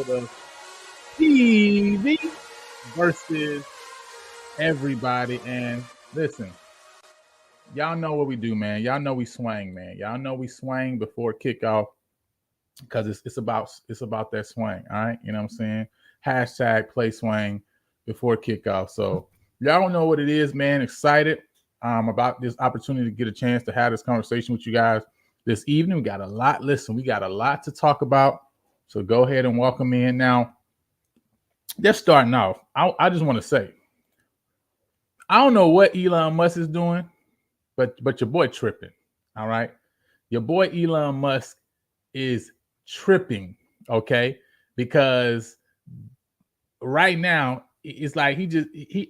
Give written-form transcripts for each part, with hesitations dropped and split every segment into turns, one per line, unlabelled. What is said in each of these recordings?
The TV versus everybody. And listen, y'all know what we do, man. Y'all know we swing, man. Y'all know we swing before kickoff because it's about that swing. All right, you know what I'm saying? Hashtag play swing before kickoff. So y'all don't know what it is, man. Excited about this opportunity to get a chance to have this conversation with you guys this evening. We got a lot. Listen, we got a lot to talk about. So go ahead and welcome me in. Now, just starting off, I just want to say, I don't know what Elon Musk is doing, but your boy tripping, all right? Your boy Elon Musk is tripping, okay? Because right now, it's like I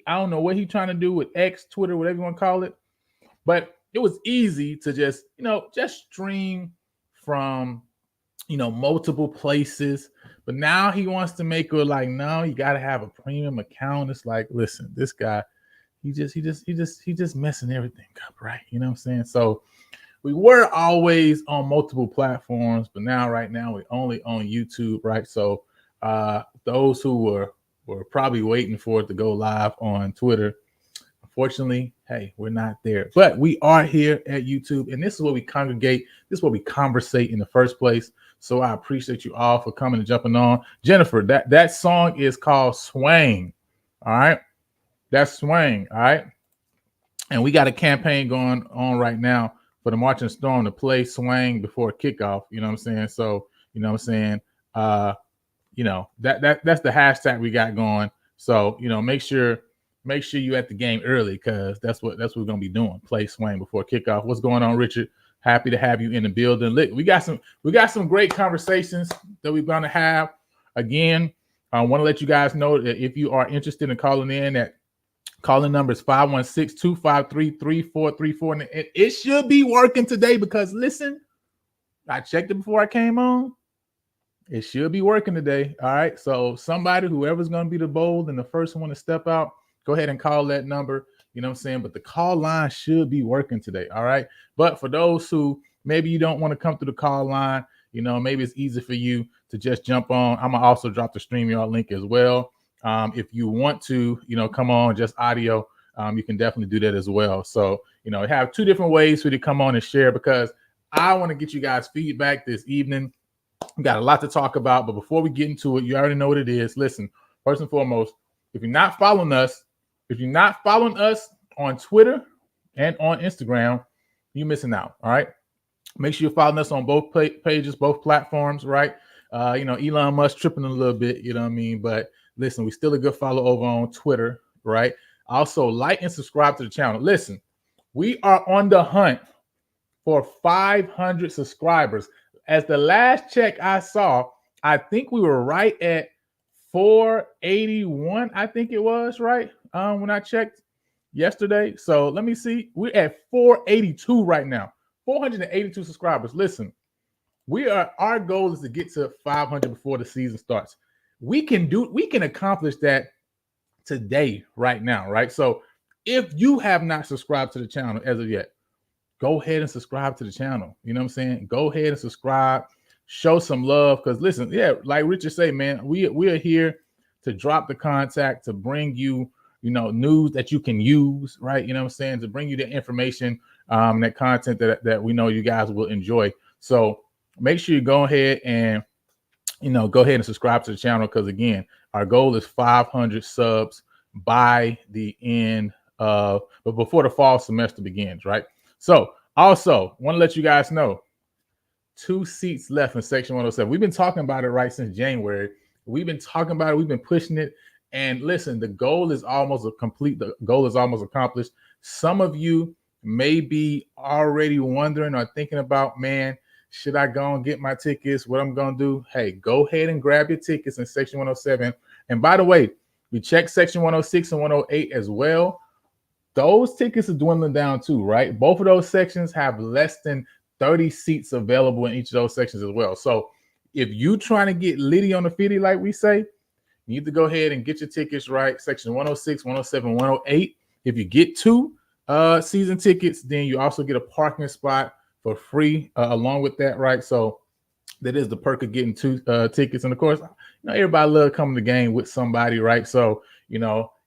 don't know what he's trying to do with X, Twitter, whatever you want to call it, but it was easy to just stream from multiple places, but now he wants to make it like, no, you got to have a premium account. It's like, listen, this guy, he just messing everything up, right? You know what I'm saying? So we were always on multiple platforms, but right now we're only on YouTube, right? So those who were probably waiting for it to go live on Twitter, unfortunately, hey, we're not there, but we are here at YouTube, and this is where we congregate. This is where we conversate in the first place. So I appreciate you all for coming and jumping on. Jennifer, that song is called Swing. All right. That's Swing. All right. And we got a campaign going on right now for the Marching Storm to play Swing before kickoff. You know what I'm saying? So, you know what I'm saying? That's the hashtag we got going. So, make sure you at the game early, because that's what we're gonna be doing. Play Swing before kickoff. What's going on, Richard? Happy to have you in the building. Look, we got some great conversations that we're gonna have. Again, I want to let you guys know that if you are interested in calling in, that calling number is 516-253-3434. And it should be working today, because listen, I checked it before I came on. It should be working today. All right. So whoever's gonna be the bold and the first one to step out, go ahead and call that number. You know what I'm saying? But the call line should be working today. All right. But for those who maybe you don't want to come through the call line, maybe it's easy for you to just jump on. I'm going to also drop the StreamYard link as well. If you want to, come on just audio, you can definitely do that as well. So, have two different ways for you to come on and share, because I want to get you guys feedback this evening. We got a lot to talk about, but before we get into it, you already know what it is. Listen, first and foremost, if you're not following us on Twitter and on Instagram, you're missing out. All right. Make sure you're following us on both pages, both platforms, right? Elon Musk tripping a little bit, you know what I mean? But listen, we still a good follow over on Twitter, right? Also, like and subscribe to the channel. Listen, we are on the hunt for 500 subscribers. As the last check I saw, I think we were right at 481, I think it was, right? When I checked yesterday. So let me see. We're at 482 right now. 482 subscribers. Listen, our goal is to get to 500 before the season starts. We can accomplish that today, right now, right? So if you have not subscribed to the channel as of yet, go ahead and subscribe to the channel. You know what I'm saying? Go ahead and subscribe, show some love. Because listen, like Richard say, man, we are here to drop the contact, to bring you, news that you can use, right? You know what I'm saying? To bring you the information, that content that we know you guys will enjoy. So make sure you go ahead and, go ahead and subscribe to the channel. Because again, our goal is 500 subs by the end but before the fall semester begins, right? So also want to let you guys know, 2 seats left in section 107. We've been talking about it right since January. We've been talking about it. We've been pushing it. And listen, the goal is almost complete. The goal is almost accomplished. Some of you may be already wondering or thinking about, man, should I go and get my tickets? What I'm going to do? Hey, go ahead and grab your tickets in Section 107. And by the way, we check Section 106 and 108 as well. Those tickets are dwindling down too, right? Both of those sections have less than 30 seats available in each of those sections as well. So if you trying to get litty on the fitty, like we say, you need to go ahead and get your tickets right. Section 106, 107, 108. If you get two season tickets, then you also get a parking spot for free along with that, right? So that is the perk of getting two tickets. And of course, everybody love coming to the game with somebody, right? So,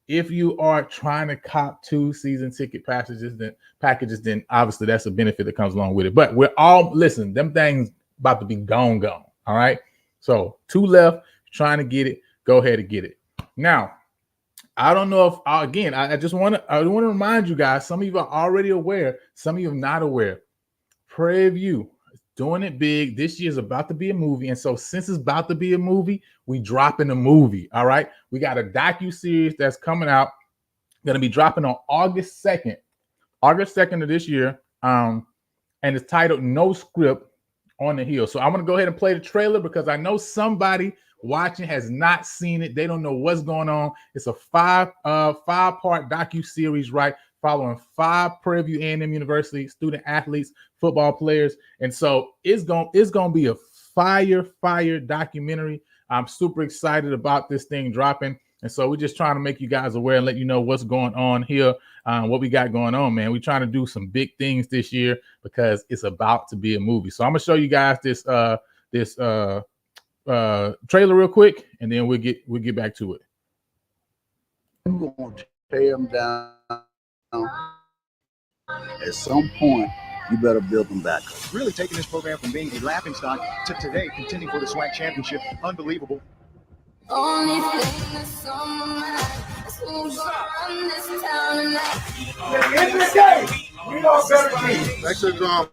if you are trying to cop two season ticket packages, then obviously that's a benefit that comes along with it. But we're all, listen, them things about to be gone. All right. So two left, trying to get it, go ahead and get it. Now, I don't know if, again, I want to remind you guys, some of you are already aware, some of you are not aware. Prairie View is doing it big. This year is about to be a movie. And so since it's about to be a movie, we dropping a movie. All right. We got a docu-series that's coming out, going to be dropping on August 2nd of this year. And it's titled No Script on the Hill. So I'm going to go ahead and play the trailer because I know somebody watching has not seen it. They don't know what's going on. It's a five-part docu-series, right? Following 5 Prairie View A&M University student athletes, football players. And so it's gonna be a fire documentary. I'm super excited about this thing dropping. And so we're just trying to make you guys aware and let you know what's going on here, what we got going on, man. We're trying to do some big things this year because it's about to be a movie. So I'm gonna show you guys this trailer real quick, and then we'll get back to it.
We're gonna tear them down. At some point, you better build them back up.
Really taking this program from being a laughingstock to today contending for the SWAC championship. Unbelievable.
Only thing that's on my mind is who's gonna run this town tonight.
At the end of the day, we know better team.
Next example.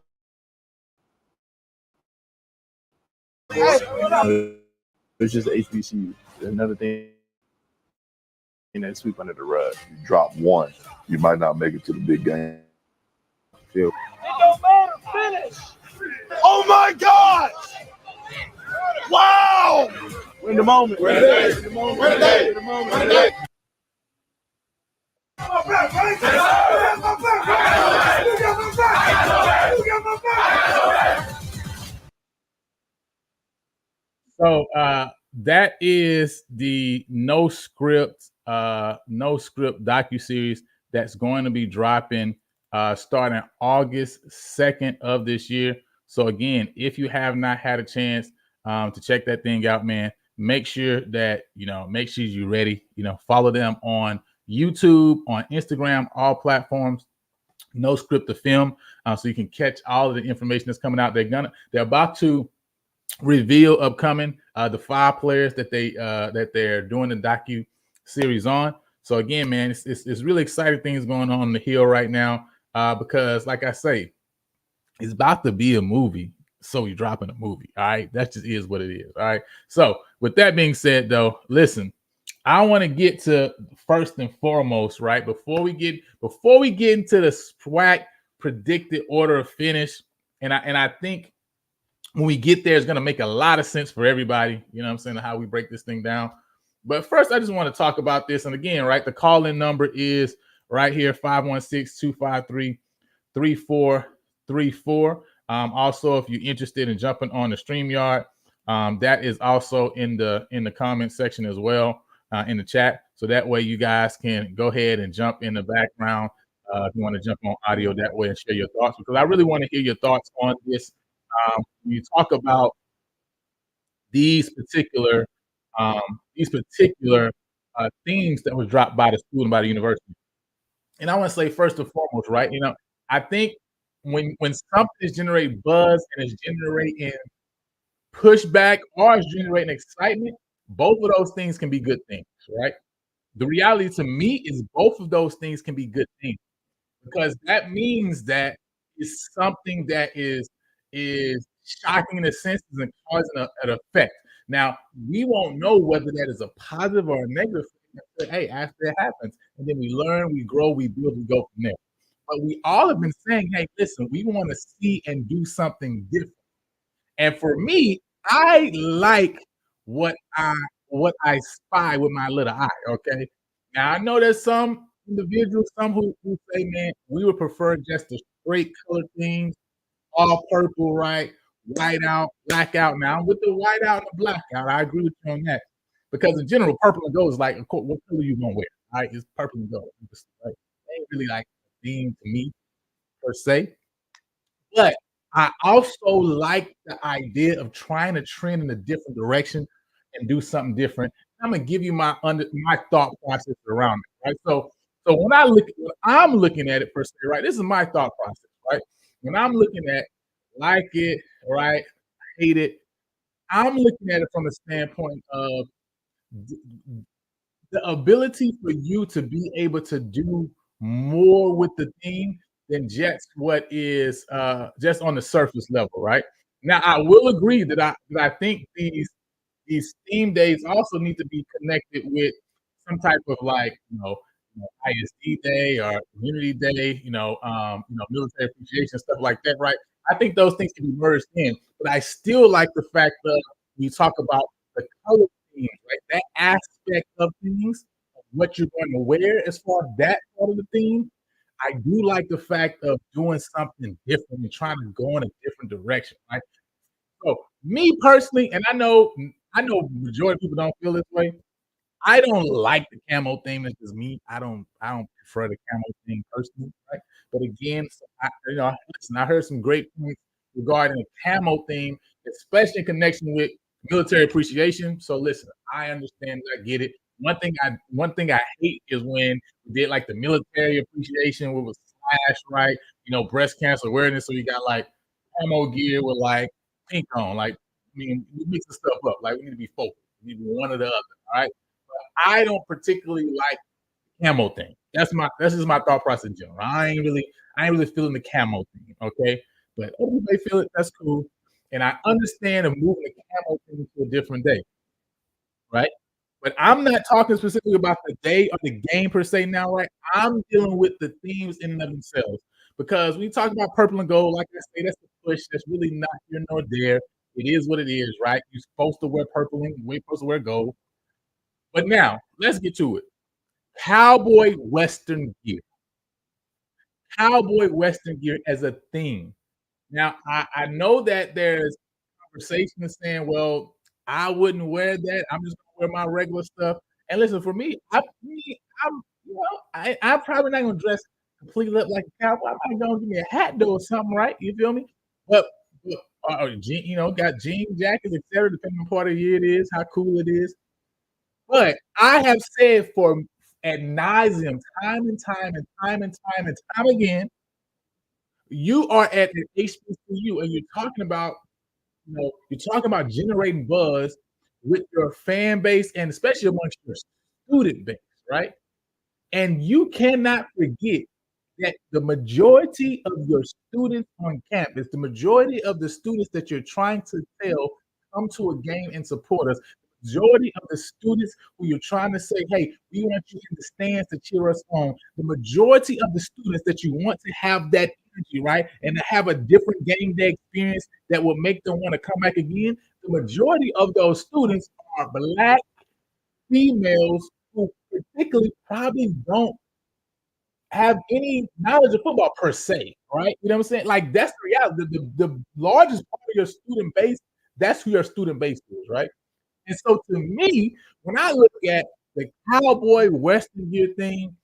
It's just HBCU. Another thing that sweep under the rug.
You drop one, you might not make it to the big game.
It don't matter. Finish.
Oh my God! Wow!
We're in the moment.
We're in the moment. We're in the moment. We're in the moment.
So that is the No Script docuseries that's going to be dropping starting August 2nd of this year. So again, if you have not had a chance to check that thing out, man, make sure you're ready. Follow them on YouTube, on Instagram, all platforms. No Script the Film, so you can catch all of the information that's coming out. They're about to reveal upcoming the 5 players that they're doing the docu series on. So again, man, it's really exciting things going on the Hill right now because, like I say, it's about to be a movie. So you're dropping a movie. All right, that just is what it is. All right. So with that being said, though, listen, I want to get to first and foremost, right? Before we get into the SWAC predicted order of finish, and I think when we get there, it's going to make a lot of sense for everybody. You know what I'm saying? How we break this thing down. But first, I just want to talk about this. And again, right, the call-in number is right here, 516-253-3434. Also, if you're interested in jumping on the StreamYard, that is also in the comment section as well, in the chat. So that way you guys can go ahead and jump in the background if you want to jump on audio that way and share your thoughts, because I really want to hear your thoughts on this. When you talk about these particular themes that was dropped by the school and by the university. And I want to say first and foremost, right? I think when something is generating buzz and is generating pushback or is generating excitement, both of those things can be good things, right? The reality to me is both of those things can be good things, because that means that it's something that is shocking the senses and causing an effect. Now, we won't know whether that is a positive or a negative thing. Hey, after it happens, and then we learn, we grow, we build, we go from there. But we all have been saying, hey, listen, we want to see and do something different. And for me, I like what I spy with my little eye. Okay. Now I know there's some individuals, some who say, man, we would prefer just the straight color things, all purple, right? White out, black out. Now I'm with the white out and the black out. I agree with you on that. Because in general, purple and gold is like, of course, what color you gonna wear? All right, it's purple and gold. Right? It ain't really like a theme to me per se. But I also like the idea of trying to trend in a different direction and do something different. I'm gonna give you my thought process around it, right? So when I'm looking at it per se, right? This is my thought process, right? When I'm looking at like it, right, hate it, I'm looking at it from the standpoint of the ability for you to be able to do more with the theme than just what is just on the surface level, right? Now, I will agree that I think these theme days also need to be connected with some type of like ISD day or community day, military appreciation stuff like that, right? I think those things can be merged in, but I still like the fact that we talk about the color themes, right? That aspect of things, what you're going to wear as far as that part of the theme. I do like the fact of doing something different and trying to go in a different direction, right? So me personally, and I know majority of people don't feel this way. I don't like the camo theme. It's just me. I don't prefer the camo theme personally, right? But again, listen, I heard some great points regarding the camo theme, especially in connection with military appreciation. So listen, I understand, I get it. One thing I hate is when we did like the military appreciation where it was slash, right? Breast cancer awareness. So you got like camo gear with like pink on. Like, I mean, we mix the stuff up. Like we need to be focused. We need to be one or the other. All right. I don't particularly like the camo thing. That's just my thought process in general. I ain't really feeling the camo thing, okay? But everybody feel it, that's cool. And I understand of moving the camo thing to a different day, right? But I'm not talking specifically about the day or the game per se now, right? I'm dealing with the themes in and of themselves. Because we talk about purple and gold, like I say, that's the push. That's really not here nor there. It is what it is, right? You're supposed to wear purple and we're supposed to wear gold. But now, let's get to it. Cowboy Western gear. Cowboy Western gear as a theme. Now, I know that there's conversation saying, well, I wouldn't wear that. I'm just going to wear my regular stuff. And listen, for me, I'm probably not going to dress completely up like a cowboy. I might go give me a hat, though, or something, right? You feel me? But got jean jackets, etc., depending on part of the year it is, how cool it is. But I have said for ad nauseum, time and time again, you are at an HBCU and you're talking about generating buzz with your fan base and especially amongst your student base, right? And you cannot forget that the majority of your students on campus, the majority of the students that you're trying to tell come to a game and support us, majority of the students who you're trying to say, hey, we want you in the stands to cheer us on. The majority of the students that you want to have that energy, right? And to have a different game day experience that will make them want to come back again. The majority of those students are Black females who particularly probably don't have any knowledge of football per se, right? You know what I'm saying? Like that's the reality. The largest part of your student base, that's who your student base is, right? And so to me, when I look at the cowboy Western gear thing,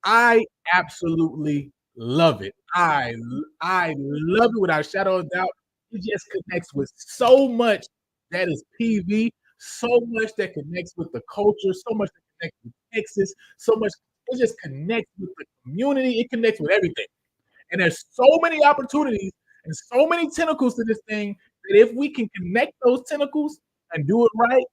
I absolutely love it. I love it without a shadow of doubt. It just connects with so much that is PV, so much that connects with the culture, so much that connects with Texas, so much it just connects with the community. It connects with everything. And there's so many opportunities and so many tentacles to this thing that if we can connect those tentacles and do it right,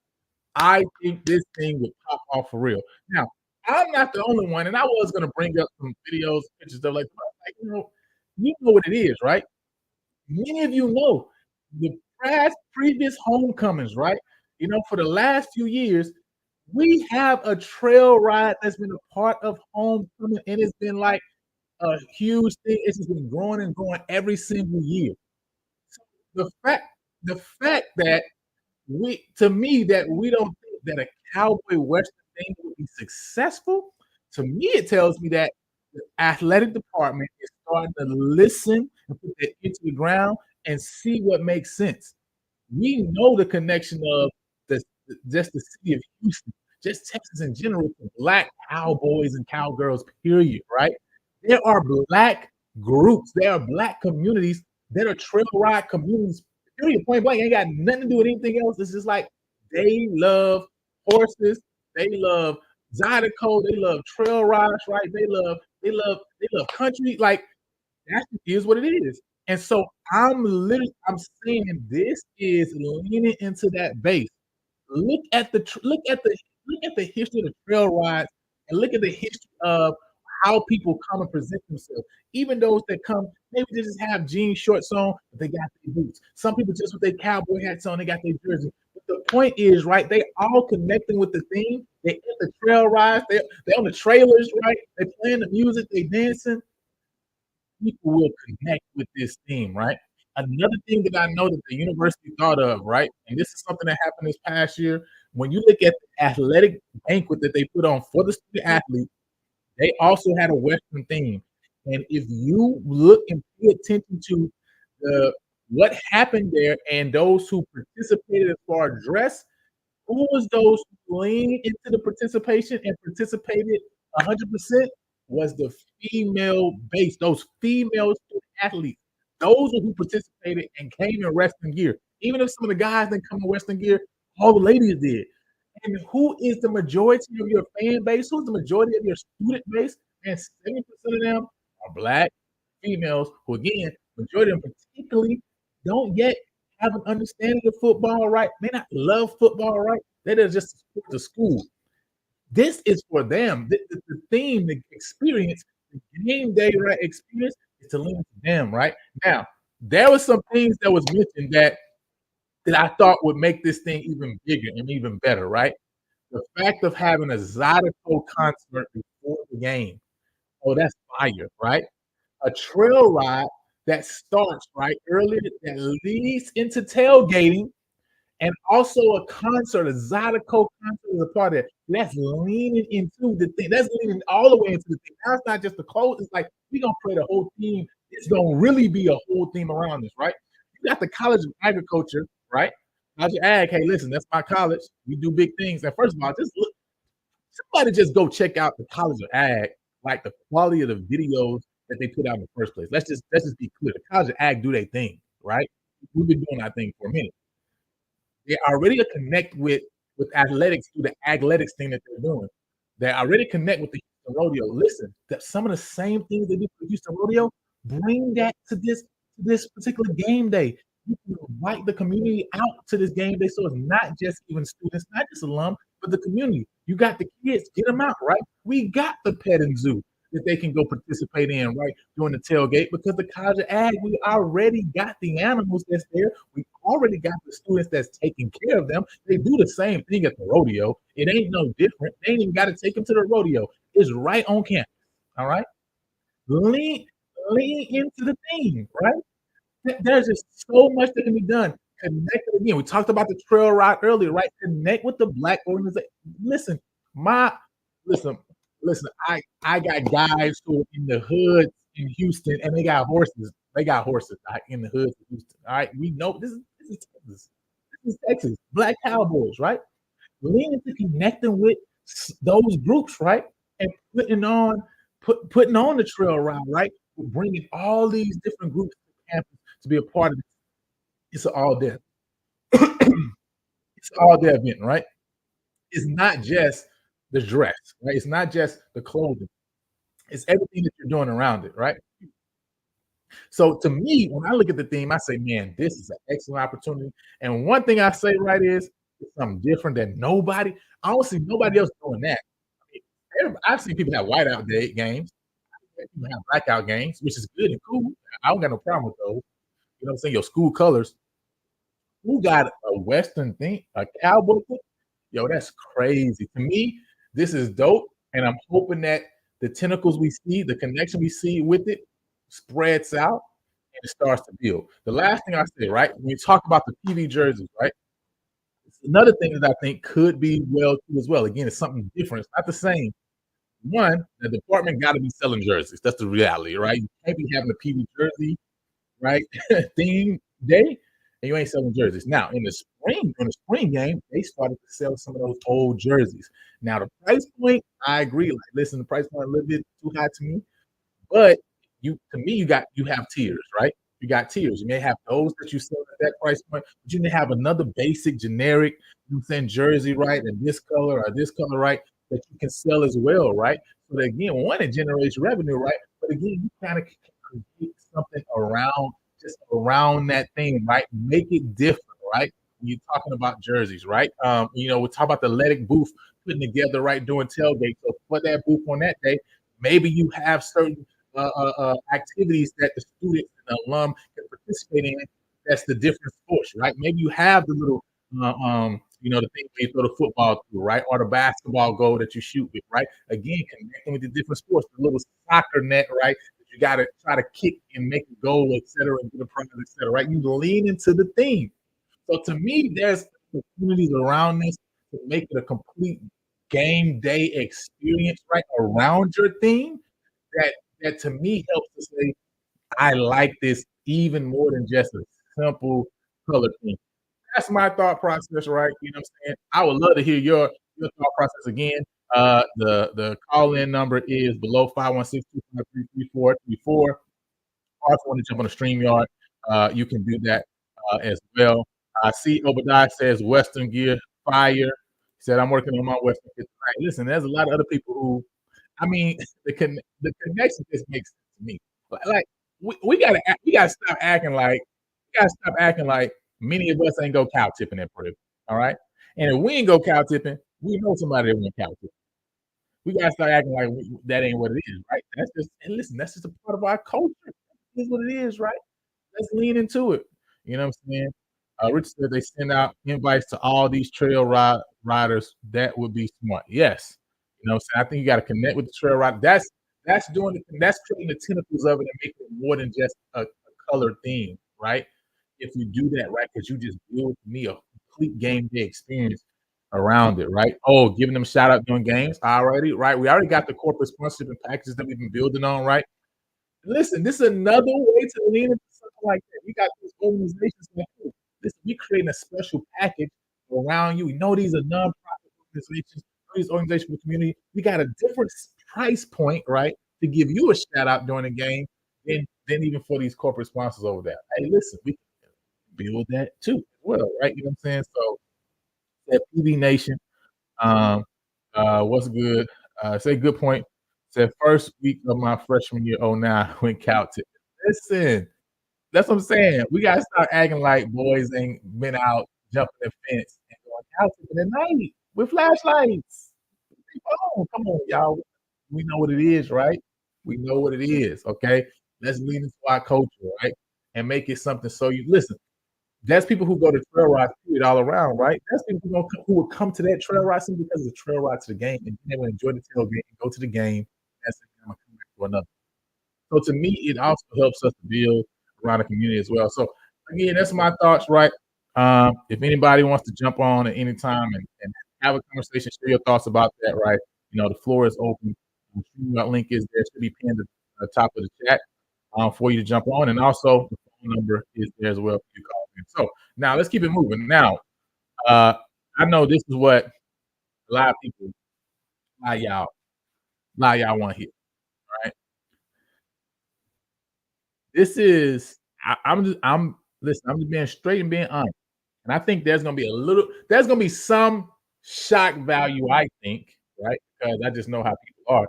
I think this thing would pop off for real. Now, I'm not the only one, and I was going to bring up some videos, pictures, stuff like that. You know what it is, right? Many of you know the previous homecomings, right? for the last few years, we have a trail ride that's been a part of homecoming, and it's been like a huge thing. It's just been growing and growing every single year. The fact that to me, that we don't think that a cowboy western thing would be successful, to me, it tells me that the athletic department is starting to listen and put their ear to the ground and see what makes sense. We know the connection of just the city of Houston, just Texas in general, to black cowboys and cowgirls, period, right? There are black groups, there are black communities that are trail ride communities, period, point blank. Ain't got nothing to do with anything else. It's just like they love horses, they love Zydeco, they love trail rides, right? They love country. Like, that is what it is. And so I'm saying this is leaning into that base. Look at the history of the trail rides, and look at the history of how people come and present themselves. Even those that come, maybe they just have jean shorts on, but they got their boots. Some people just with their cowboy hats on, they got their jersey. But the point is, right, they all connecting with the theme. They at the trail rides, they on the trailers, right? They playing the music, they dancing. People will connect with this theme, right? Another thing that I know that the university thought of, right, and this is something that happened this past year, when you look at the athletic banquet that they put on for the student athletes, they also had a Western theme. And if you look and pay attention to what happened there and those who participated as far as dress, who was those who leaned into the participation and participated 100%? Was the female base, those female student athletes. Those are who participated and came in Western gear. Even if some of the guys didn't come in Western gear, all the ladies did. And who is the majority of your fan base? Who's the majority of your student base? And 70% of them are black females who, again, majority of them particularly don't yet have an understanding of football, right? May not love football, right? They're just support the school. This is for them. The theme, the experience, the game day, right, experience is to lean to them, right? Now, there was some things that was mentioned that I thought would make this thing even bigger and even better, right? The fact of having a Zydeco concert before the game. Oh, that's fire, right? A trail ride that starts, right, earlier, that leads into tailgating, and also a concert, a Zydeco concert is a part of it. That's leaning into the thing. That's leaning all the way into the thing. Now it's not just the clothes. It's like we're going to play the whole theme. It's going to really be a whole theme around this, right? You got the College of Agriculture, right? College of Ag, hey, listen, that's my college. We do big things. And first of all, just look, somebody just go check out the College of Ag, like the quality of the videos that they put out in the first place. Let's just be clear. The College of Ag do their thing, right? We've been doing our thing for a minute. They already connect with athletics through the athletics thing that they're doing. They already connect with the Houston Rodeo. Listen, that some of the same things they do for the Houston Rodeo, bring that to this particular game day. You can invite the community out to this game day, so it's not just even students, not just alum, but the community. You got the kids, get them out, right? We got the petting zoo that they can go participate in, right, during the tailgate, because the College of Ag, we already got the animals that's there. We already got the students that's taking care of them. They do the same thing at the rodeo. It ain't no different. They ain't even got to take them to the rodeo. It's right on campus, all right? Lean into the theme, right? There's just so much that can be done. Connect again. We talked about the trail ride earlier, right? Connect with the black organization. Listen, I got guys who are in the hood in Houston, and they got horses. They got horses in the hood of Houston. All right, we know this is Texas. This is Texas. Black cowboys, right? Lean into connecting with those groups, right? And putting on the trail ride, right? We're bringing all these different groups to campus to be a part of it. It's an all-day. It's an all-day event, right? It's not just the dress, right? It's not just the clothing. It's everything that you're doing around it, right? So to me, when I look at the theme, I say, man, this is an excellent opportunity. And one thing I say, right, is it's something different that I don't see nobody else doing that. I mean, I've seen people have whiteout day games. People have blackout games, which is good and cool. I don't got no problem with those. You know what I'm saying? Your school colors. who got a Western thing, a cowboy thing? Yo, that's crazy. To me, this is dope, and I'm hoping that the tentacles we see, the connection we see with it, spreads out and it starts to build. The last thing I say, right? When you talk about the TV jerseys, right? It's another thing that I think could be well too as well. Again, it's something different. It's not the same. One, the department got to be selling jerseys. That's the reality, right? You can't be having a PV jersey, right? Theme day, and you ain't selling jerseys. Now, in the spring game, they started to sell some of those old jerseys. Now, the price point, I agree. Like, listen, the price point a little bit too high to me, but you have tiers, right? You got tiers. You may have those that you sell at that price point, but you may have another basic generic, jersey, right? And this color or this color, right? That you can sell as well, right? So that, again, one, it generates revenue, right? But again, you kind of can create something around that thing, right? Make it different, right? When you're talking about jerseys, right? We talk about the athletic booth putting together, right, doing tailgate. So for that booth on that day, maybe you have certain activities that the students and the alum can participate in. That's the different sports, right? Maybe you have the little, the thing where you throw the football through, right? Or the basketball goal that you shoot with, right? Again, connecting with the different sports, the little soccer net, right? That you got to try to kick and make a goal, et cetera, and get a prize, et cetera, right? You lean into the theme. So to me, there's opportunities around this to make it a complete game day experience, right? Around your theme that to me helps to say, I like this even more than just a simple color theme. That's my thought process, right? You know what I'm saying? I would love to hear your thought process again. The call-in number is below 516-253-3434. Or if you want to jump on the StreamYard, you can do that as well. I see Obadiah says Western Gear Fire. He said, I'm working on my Western Gear tonight. Listen, there's a lot of other people who, the connection just makes sense to me. Like we gotta stop acting like many of us ain't go cow tipping at Purdue. All right. And if we ain't go cow tipping, we know somebody that went cow tipping. We gotta start acting like that ain't what it is, right? That's just a part of our culture. That is what it is, right? Let's lean into it. You know what I'm saying? Rich said they send out invites to all these trail riders. That would be smart. Yes. You know what I'm saying? I think you got to connect with the trail rider. That's creating the tentacles of it and making it more than just a color theme, right? If you do that, right, because you just build me a complete game day experience around it, right? Oh, giving them shout out during games already, right? We already got the corporate sponsorship and packages that we've been building on, right? Listen, this is another way to lean into something like that. We got these organizations like this. Listen, we creating a special package around you. We know these are nonprofit organizations, these organizations for the community. We got a different price point, right, to give you a shout out during the game than even for these corporate sponsors over there. Hey, listen, we can build that too as well, right? You know what I'm saying? So that PB Nation, what's good? Say good point. Said first week of my freshman year, 09, went cow tipping. Listen, that's what I'm saying. We gotta start acting like boys ain't been out jumping the fence and going cow tipping at night with flashlights. Come on, y'all. We know what it is, right? We know what it is. Okay, let's lean into our culture, right, and make it something. So you listen. That's people who go to trail rides period all around, right? That's people who will come to that trail ride simply because of the trail ride to the game, and they will enjoy the tailgate and go to the game. That's come back to another. So to me, it also helps us to build around the community as well. So again, that's my thoughts, right? If anybody wants to jump on at any time and have a conversation, share your thoughts about that, right? The floor is open. The link is there, should be pinned at the top of the chat for you to jump on, and also the phone number is there as well for you to call in. So now let's keep it moving. Now, I know this is what a lot of people, a lot of y'all want to hear, right? This is I'm just being straight and being honest. And I think there's gonna be some shock value, I think, right? Because I just know how people are.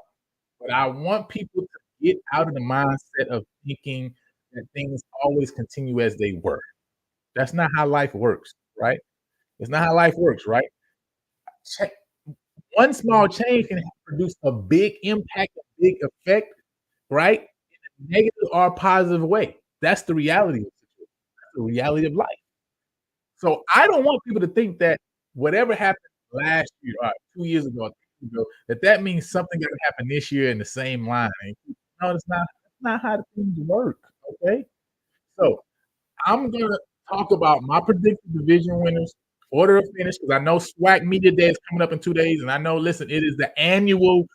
But I want people to get out of the mindset of thinking that things always continue as they were. That's not how life works, right? It's not how life works, right? One small change can produce a big impact, a big effect, right? In a negative or positive way. That's the reality of the situation. That's the reality of life. So I don't want people to think that whatever happened last year, 2 years ago, that means something got to happen this year in the same line. No, it's not. That's not how things work. Okay, so I'm gonna talk about my predicted division winners, order of finish, because I know SWAC Media Day is coming up in 2 days, and I know, listen, it is the annual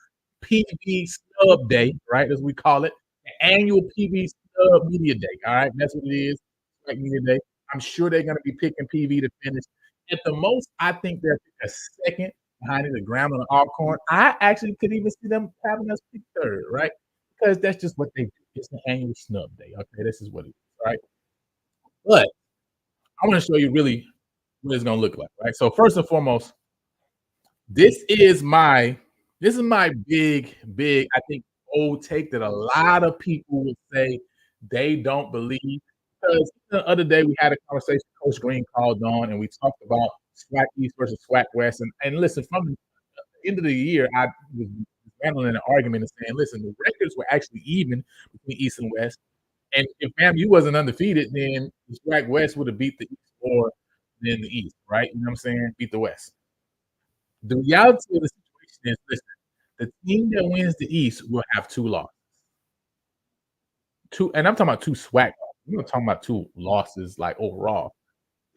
PV Snub Day, right, as we call it, the annual PV Snub Media Day. All right, that's what it is, SWAC Media Day. I'm sure they're gonna be picking PV to finish. At the most, I think they're a second behind the Grambling and Alcorn. I actually could even see them having us pick third, right? Because that's just what they do. It's the annual snub day. Okay, this is what it is, right? But I want to show you really what it's gonna look like, right? So first and foremost, this is my big, I think, old take that a lot of people would say they don't believe. Because the other day we had a conversation, Coach Green called on, and we talked about SWAC East versus SWAC West. And listen, from the end of the year, I was handling an argument and saying, listen, the records were actually even between East and West. And if FAMU wasn't undefeated, then the SWAC West would have beat the East more than the East, right? You know what I'm saying? Beat the West. The reality of the situation is, listen, the team that wins the East will have 2 losses. And I'm talking about 2 SWAC. We're not talking about 2 losses like overall.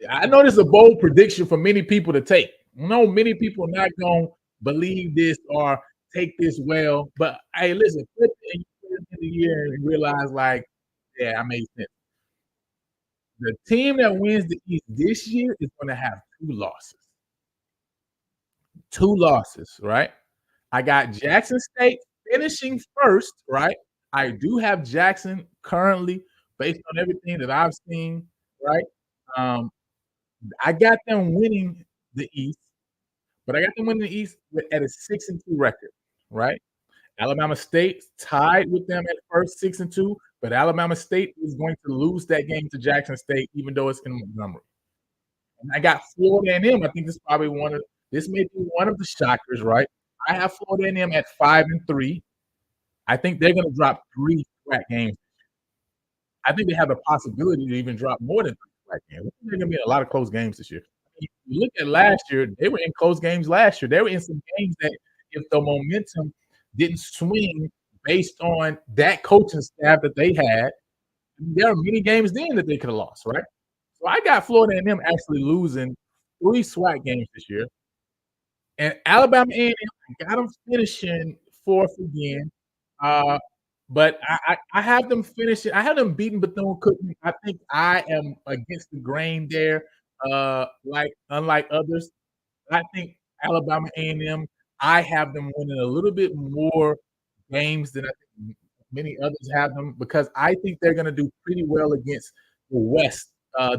I know this is a bold prediction for many people to take. I know many people are not going to believe this or take this well, but hey, listen, put it in the year and realize, like, yeah, I made sense. The team that wins the East this year is going to have 2 losses. 2 losses, right? I got Jackson State finishing first, right? I do have Jackson currently, based on everything that I've seen, right? I got them winning the East, but I got them winning the East at a 6-2 record, right? Alabama State tied with them at first, 6-2, but Alabama State is going to lose that game to Jackson State, even though it's in Montgomery. And I got Florida A&M. I think this is probably this may be one of the shockers, right? I have Florida A&M at 5-3. I think they're going to drop 3 SWAC games. I think they have the possibility to even drop more than 3 SWAC games. I think they're going to be in a lot of close games this year. If you look at last year, they were in close games last year. They were in some games that, if the momentum didn't swing based on that coaching staff that they had, there are many games then that they could have lost, right? So I got Florida A&M actually losing 3 SWAC games this year. And Alabama A&M, I got them finishing 4th again. But I have them finishing. I have them beating Bethune-Cookman. I think I am against the grain there, unlike others. I think Alabama A&M, I have them winning a little bit more games than I think many others have them, because I think they're going to do pretty well against the West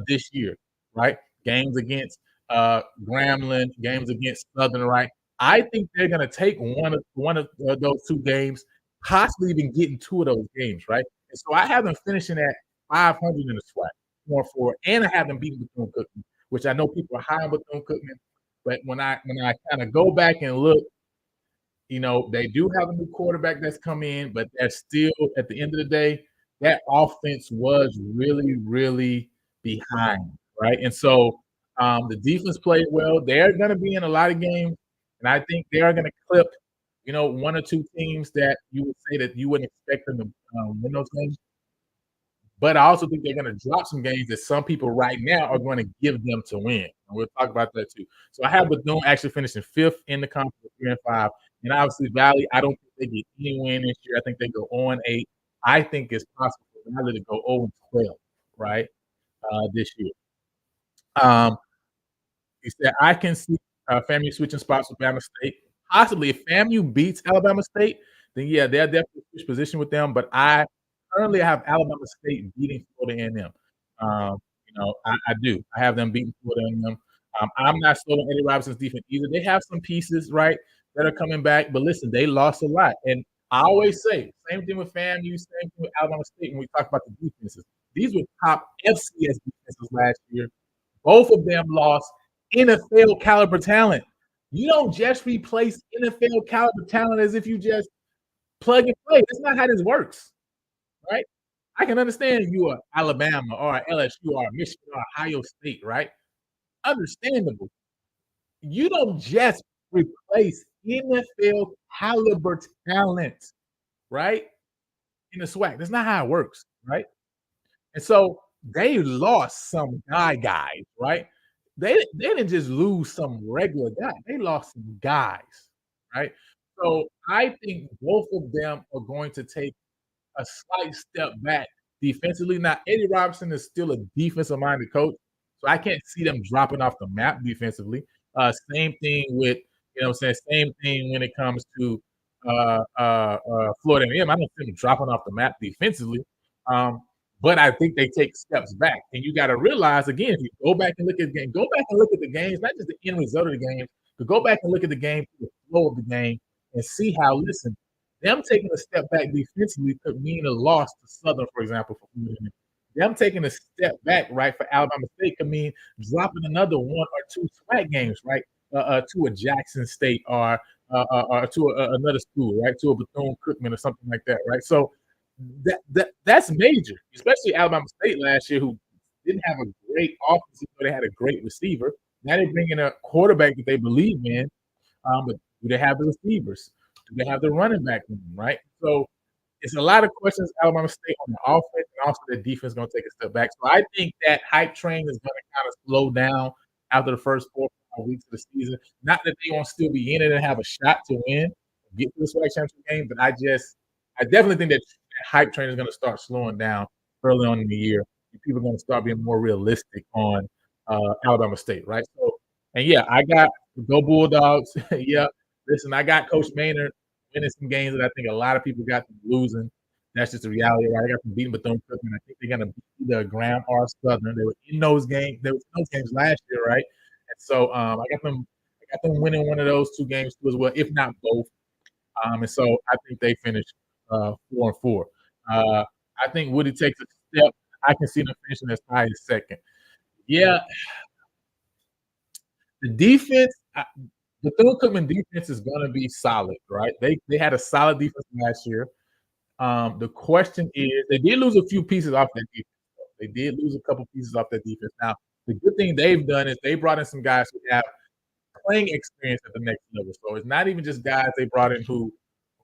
this year, right? Games against Grambling, games against Southern, right? I think they're going to take one of those 2 games, possibly even getting 2 of those games, right? And so I have them finishing at 500 in the SWAC, 4-4, and I have them beating Bethune-Cookman, which I know people are high on Bethune-Cookman. But when I kind of go back and look, you know, they do have a new quarterback that's come in, but they're still, at the end of the day, that offense was really, really behind, right? And so the defense played well. They're going to be in a lot of games, and I think they are going to clip, you know, 1 or 2 teams that you would say that you wouldn't expect them to win those games. But I also think they're going to drop some games that some people right now are going to give them to win. And we'll talk about that too. So I have Bethune actually finishing 5th in the conference with 3-5. And obviously Valley, I don't think they get any win this year. I think they go 0-8. I think it's possible for Valley to go 0-12, right, this year. He said, I can see FAMU switching spots with Alabama State. Possibly if FAMU beats Alabama State, then yeah, they'll definitely switch position with them. But I currently have Alabama State beating Florida A&M. You know, I do. I have them beating Florida A&M. I'm not sold on Eddie Robinson's defense either. They have some pieces, right, that are coming back. But listen, they lost a lot. And I always say, same thing with FAMU, same thing with Alabama State when we talk about the defenses. These were top FCS defenses last year. Both of them lost NFL caliber talent. You don't just replace NFL caliber talent as if you just plug and play. That's not how this works, right? I can understand you are Alabama or LSU or Michigan or Ohio State, right? understandable. You don't just replace NFL caliber talent, right? In the SWAC. That's not how it works, right? And so they lost some guys, right? They didn't just lose some regular guy. They lost some guys, right? So I think both of them are going to take a slight step back defensively. Now, Eddie Robinson is still a defensive-minded coach, so I can't see them dropping off the map defensively. Same thing with, you know what I'm saying, same thing when it comes to Florida A&M. I don't see them dropping off the map defensively, but I think they take steps back. And you got to realize, again, if you go back and look at the game, go back and look at the games, not just the end result of the game, but go back and look at the game, the flow of the game, and see how, listen, them taking a step back defensively could mean a loss to Southern, for example. Them taking a step back, right, for Alabama State could mean dropping another 1 or 2 SWAC games, right, to a Jackson State or to another school, right, to a Bethune-Cookman or something like that, right? So that's major, especially Alabama State last year, who didn't have a great offense, but they had a great receiver. Now they bring in a quarterback that they believe in, but do they have the receivers? Do they have the running back room, right? So it's a lot of questions Alabama State on the offense, and also the defense is going to take a step back. So I think that hype train is going to kind of slow down after the first 4 or 5 weeks of the season. Not that they won't still be in it and have a shot to win, get to the SWAC championship game, but I definitely think that hype train is going to start slowing down early on in the year. And people are going to start being more realistic on Alabama State, right? So, and yeah, I got go Bulldogs. Yeah, listen, I got Coach Maynard winning some games that I think a lot of people got them losing. That's just the reality, right? I got them beating Bethune-Cookman. I think they're going to beat either Graham or Southern. They were in those games. They were in those games last year, right? And so I got them winning one of those 2 games too as well, if not both. And so I think they finished 4-4. I think Woody takes a step. I can see them finishing as high as second. Yeah, the defense. The Bethune-Cookman defense is going to be solid, right? They had a solid defense last year. The question is, they did lose a few pieces off that defense. They did lose a couple pieces off that defense. Now, the good thing they've done is they brought in some guys who have playing experience at the next level. So it's not even just guys they brought in who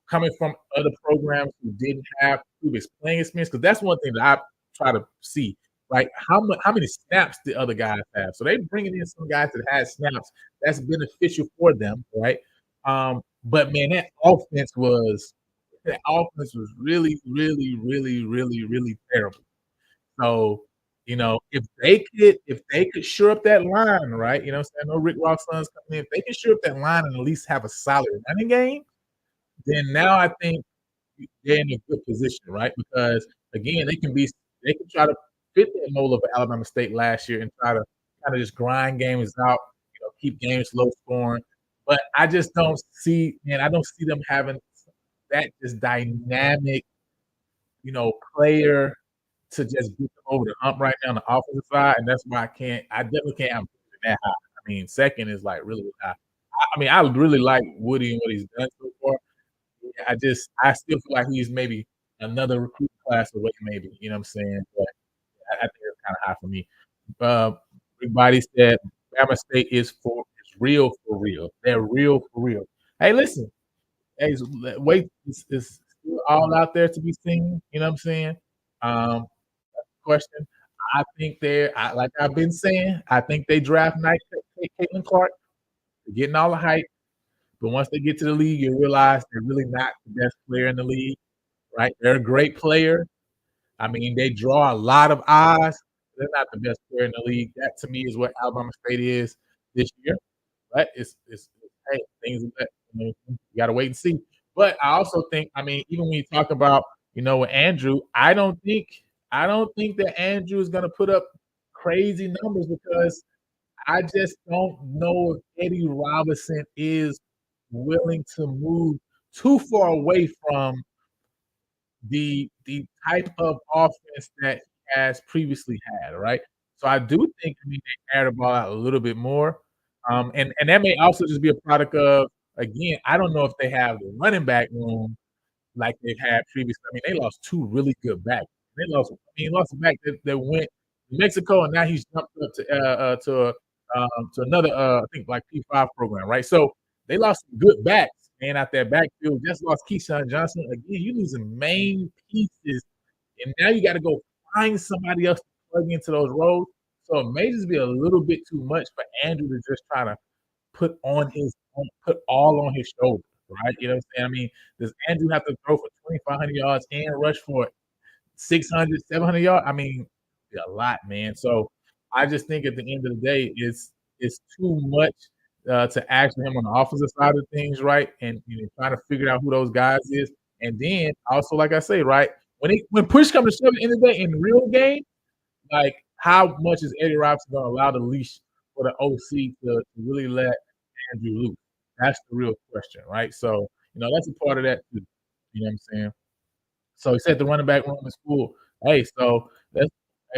coming from other programs who didn't have previous playing experience, because that's one thing that I try to see. Right? How many snaps the other guys have? So they're bringing in some guys that had snaps. That's beneficial for them, right? But man, that offense was really, really, really, really, really terrible. So, you know, if they could shore up that line, right? You know what I'm saying? I know Rick Ross' sons coming in. If they can shore up that line and at least have a solid running game, then now I think they're in a good position, right? Because again, they can try to fit the mold of Alabama State last year and try to kind of just grind games out, you know, keep games low scoring. But I just don't see, man, I don't see them having that just dynamic, you know, player to just get them over the hump right now on the offensive side. And that's why I definitely can't have him that high. I mean, second is like really high. I mean, I really like Woody and what he's done so far. I still feel like he's maybe another recruit class away, maybe, you know what I'm saying? But I think it's kind of high for me. Everybody said Bama State is real for real. They're real for real. Hey, listen. Hey, wait, it's still all out there to be seen. You know what I'm saying? Question. I think like I've been saying, I think they draft night Caitlin Clark. They're getting all the hype. But once they get to the league, you realize they're really not the best player in the league, right? They're a great player. I mean, they draw a lot of eyes. They're not the best player in the league. That, to me, is what Alabama State is this year. Right? It's hey, things that, you got to wait and see. But I also think, I mean, even when you talk about, you know, with Andrew, I don't think that Andrew is going to put up crazy numbers, because I just don't know if Eddie Robinson is willing to move too far away from the type of offense that he has previously had, right? So I do think they air the ball out a little bit more. And that may also just be a product of, again, I don't know if they have the running back room like they've had previously. I mean, they lost 2 really good backs. He lost a back that went to Mexico, and now he's jumped up to to another, I think like P5 program, right? So they lost some good backs, man, out there backfield. Just lost Keyshawn Johnson. Again, you losing main pieces, and now you got to go find somebody else to plug into those roles. So it may just be a little bit too much for Andrew to just try to put all on his shoulders, right? You know what I'm saying? I mean, does Andrew have to throw for 2,500 yards and rush for 600, 700 yards? I mean, a lot, man. So I just think at the end of the day, it's too much to ask him on the offensive side of things, right? And trying to figure out who those guys is. And then also, like I say, right, when push comes to shove at the end of the day in the real game, like how much is Eddie Robinson going to allow the leash for the OC to really let Andrew loose? That's the real question, right? So, that's a part of that too. You know what I'm saying? So he said the running back room is full. Hey, so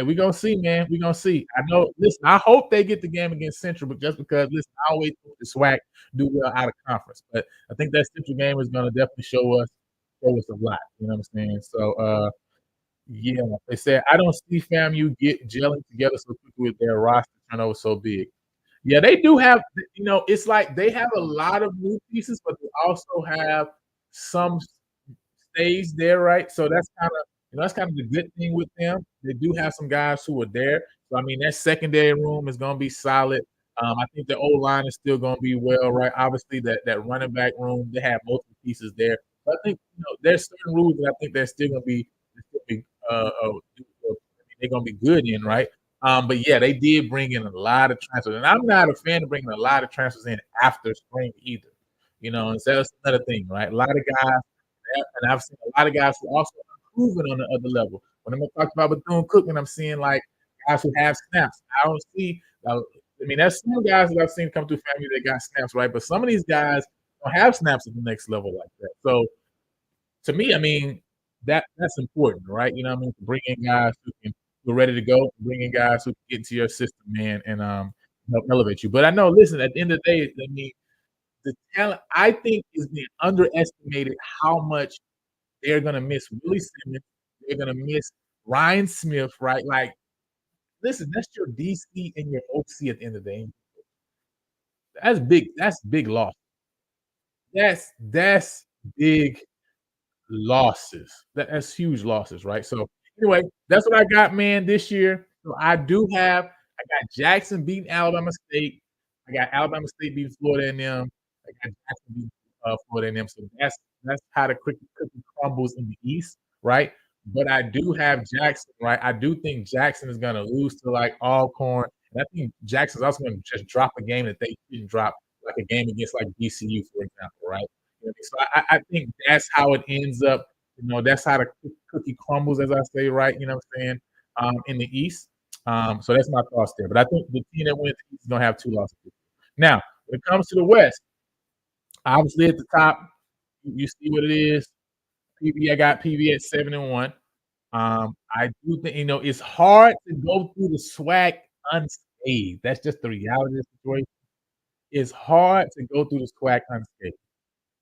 we're gonna see, man. We're gonna see. I know. Listen, I hope they get the game against Central, but just because, listen, I always think the SWAC do well out of conference, but I think that Central game is gonna definitely show us a lot. You know what I'm saying? So, yeah, they said I don't see FAMU gelling together so quickly with their roster turnover so big. Yeah, they do have. It's like they have a lot of new pieces, but they also have some stays there, right? So that's kind of the good thing with them. They do have some guys who are there. So I mean, that secondary room is going to be solid. I think the O line is still going to be well, right? Obviously, that running back room, they have multiple pieces there. But I think there's certain rules that I think they're still going to be they're going to be good in, right? But yeah, they did bring in a lot of transfers, and I'm not a fan of bringing a lot of transfers in after spring either. And so that's another thing, right? A lot of guys, and I've seen a lot of guys who also improving on the other level. When I'm talking about Bethune-Cookman, I'm seeing like guys who have snaps. I don't see. There's some guys that I've seen come through FAMU that got snaps, right? But some of these guys don't have snaps at the next level like that. So to me, I mean, that's important, right? You know what I mean? To bring in guys who are ready to go, bring in guys who can get into your system, man, and help elevate you. But I know, listen, at the end of the day, I mean, the talent I think is being underestimated how much they're gonna miss Willie Simmons, they're gonna miss Ryan Smith, right? Like, listen, that's your DC and your OC at the end of the day. That's big. That's big loss. That's big losses. That's huge losses, right? So anyway, that's what I got, man, this year. So I got Jackson beating Alabama State. I got Alabama State beating Florida A&M. I got Jackson beating Florida A&M. So that's how the cookie crumbles in the East, right? But I do have Jackson, right? I do think Jackson is going to lose to like Alcorn. And I think Jackson's also going to just drop a game that they didn't drop, like a game against like DCU, for example, right? So I think that's how it ends up. That's how the cookie crumbles, as I say, right? You know what I'm saying? In the East. So that's my thoughts there. But I think the team that wins the East is going to have 2 losses. Now, when it comes to the West, obviously at the top, you see what it is. I got PV at 7-1. I do think it's hard to go through the SWAC unscathed. That's just the reality of the situation. It's hard to go through the SWAC unscathed.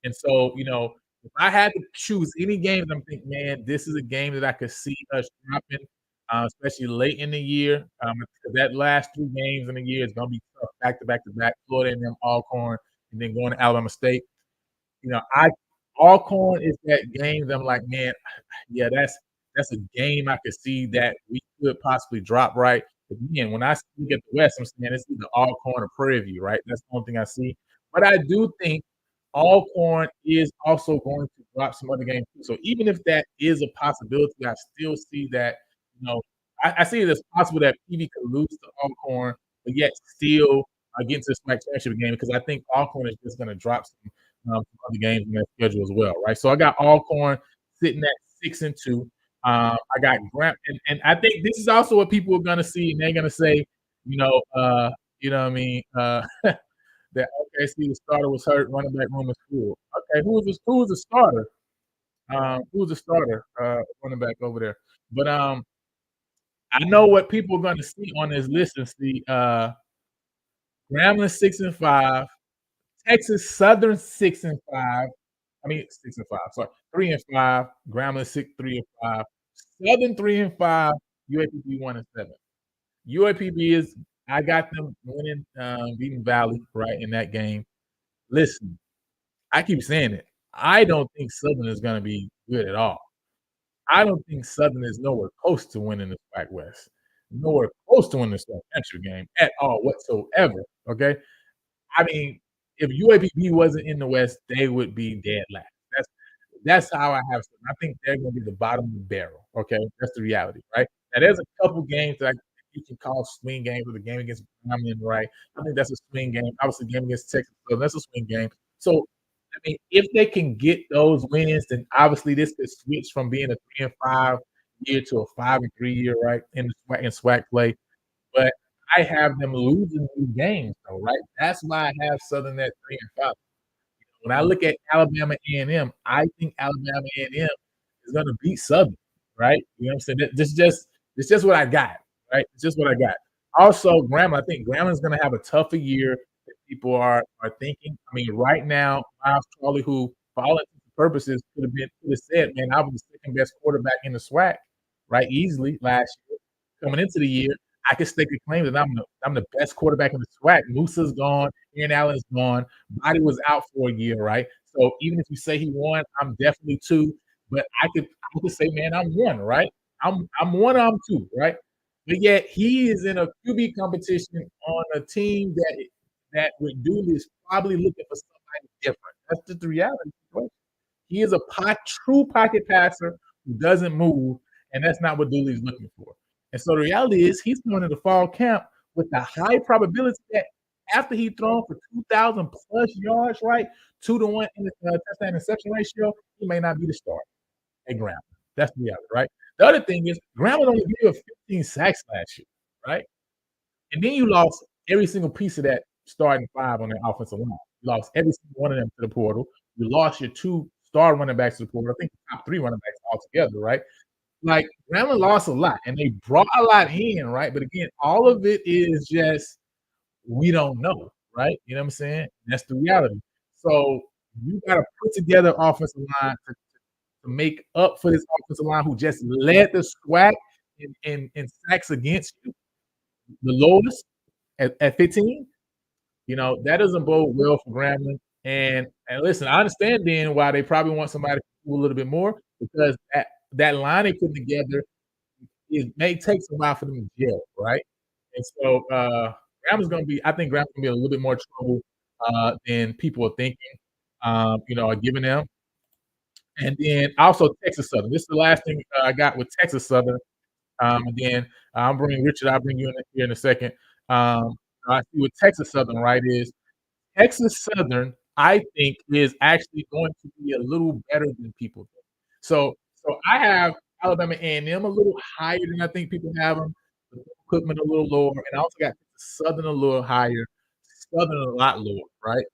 And so, if I had to choose any game, I'm thinking, man, this is a game that I could see us dropping, especially late in the year. Because that last 3 games in the year is going to be tough, back to back to back. Florida and them Alcorn, and then going to Alabama State. Alcorn is that game that I'm like, man, yeah, that's a game I could see that we could possibly drop, right? But again, when I look at the West, I'm saying it's either Alcorn or Prairie View, right? That's the only thing I see. But I do think Alcorn is also going to drop some other games too. So even if that is a possibility, I still see that, I see it as possible that PV could lose to Alcorn, but yet still get into the SWAC championship game, because I think Alcorn is just going to drop some other games in their schedule as well, right? So I got Alcorn sitting at 6-2. I got Grant, and I think this is also what people are going to see, and they're going to say, you know what I mean, that okay, see the starter was hurt, running back room is full. Okay, who was the starter? Who was the starter? Running back over there. But I know what people are going to see on this list and see Grambling 6-5, Texas Southern 6-5. I mean 6-5. Sorry, 3-5. Grambling 3-5. Southern 3-5. UAPB 1-7. UAPB is I got them winning, beating Valley, right, in that game. Listen, I keep saying it. I don't think Southern is gonna be good at all. I don't think Southern is nowhere close to winning the SWAC West. Nowhere close to winning the SWAC Metro game at all whatsoever, okay? I mean, if UAPB wasn't in the West, they would be dead last. That's how I have Southern. I think they're gonna be the bottom of the barrel, okay? That's the reality, right? Now, there's a couple games that you can call swing games, with the game against Grambling, right? I think that's a swing game. Obviously, game against Texas, so that's a swing game. So, I mean, if they can get those wins, then obviously this could switch from being a 3-5 year to a 5-3 year, right? In SWAC play. But I have them losing these games, though, right? That's why I have Southern at 3-5. When I look at Alabama A&M, I think Alabama A&M is going to beat Southern, right? You know what I'm saying? This just what I got, right? It's just what I got. Also, Grambling, I think Grambling is going to have a tougher year than people are thinking. I mean, right now, Miles Charlie, who for all intents and purposes could have said, man, I was the second best quarterback in the SWAC, right? Easily last year. Coming into the year, I could stake a claim that I'm the best quarterback in the SWAC. Musa's gone, Aaron Allen's gone, Body was out for a year, right? So even if you say he won, I'm definitely 2. But I could say, man, I'm 1, right? I'm 1, I'm 2, right? But yet he is in a QB competition on a team that with Dooley is probably looking for somebody different. That's just the reality. He is a true pocket passer who doesn't move, and that's not what Dooley's looking for. And so the reality is he's going to the fall camp with the high probability that after he thrown for 2,000 plus yards, right, 2-to-1 in the touchdown interception ratio, he may not be the starter at Grambling. That's the reality, right? The other thing is Grambling only gave you 15 sacks last year, right? And then you lost every single piece of that starting 5 on the offensive line. You lost every single one of them to the portal. You lost your 2 star running backs to the portal. I think the top 3 running backs altogether, right? Like, Grambling lost a lot, and they brought a lot in, right? But again, all of it is just we don't know, right? You know what I'm saying? That's the reality. So you got to put together offensive line to make up for this offensive line who just led the SWAC in sacks against you, the lowest at 15. You know, that doesn't bode well for Grambling. And listen, I understand then why they probably want somebody to do a little bit more, because that line they put together, it may take some while for them to gel, right? And so Grambling's going to be, I think Grambling's going to be a little bit more trouble than people are thinking, are giving them. And then also Texas Southern. This is the last thing I got with Texas Southern. And then I'll bring Richard, I'll bring you in here in a second. I see with Texas Southern, right, is Texas Southern, I think, is actually going to be a little better than people think. So I have Alabama A&M a little higher than I think people have them. Equipment a little lower, and I also got Southern a little higher, Southern a lot lower, right?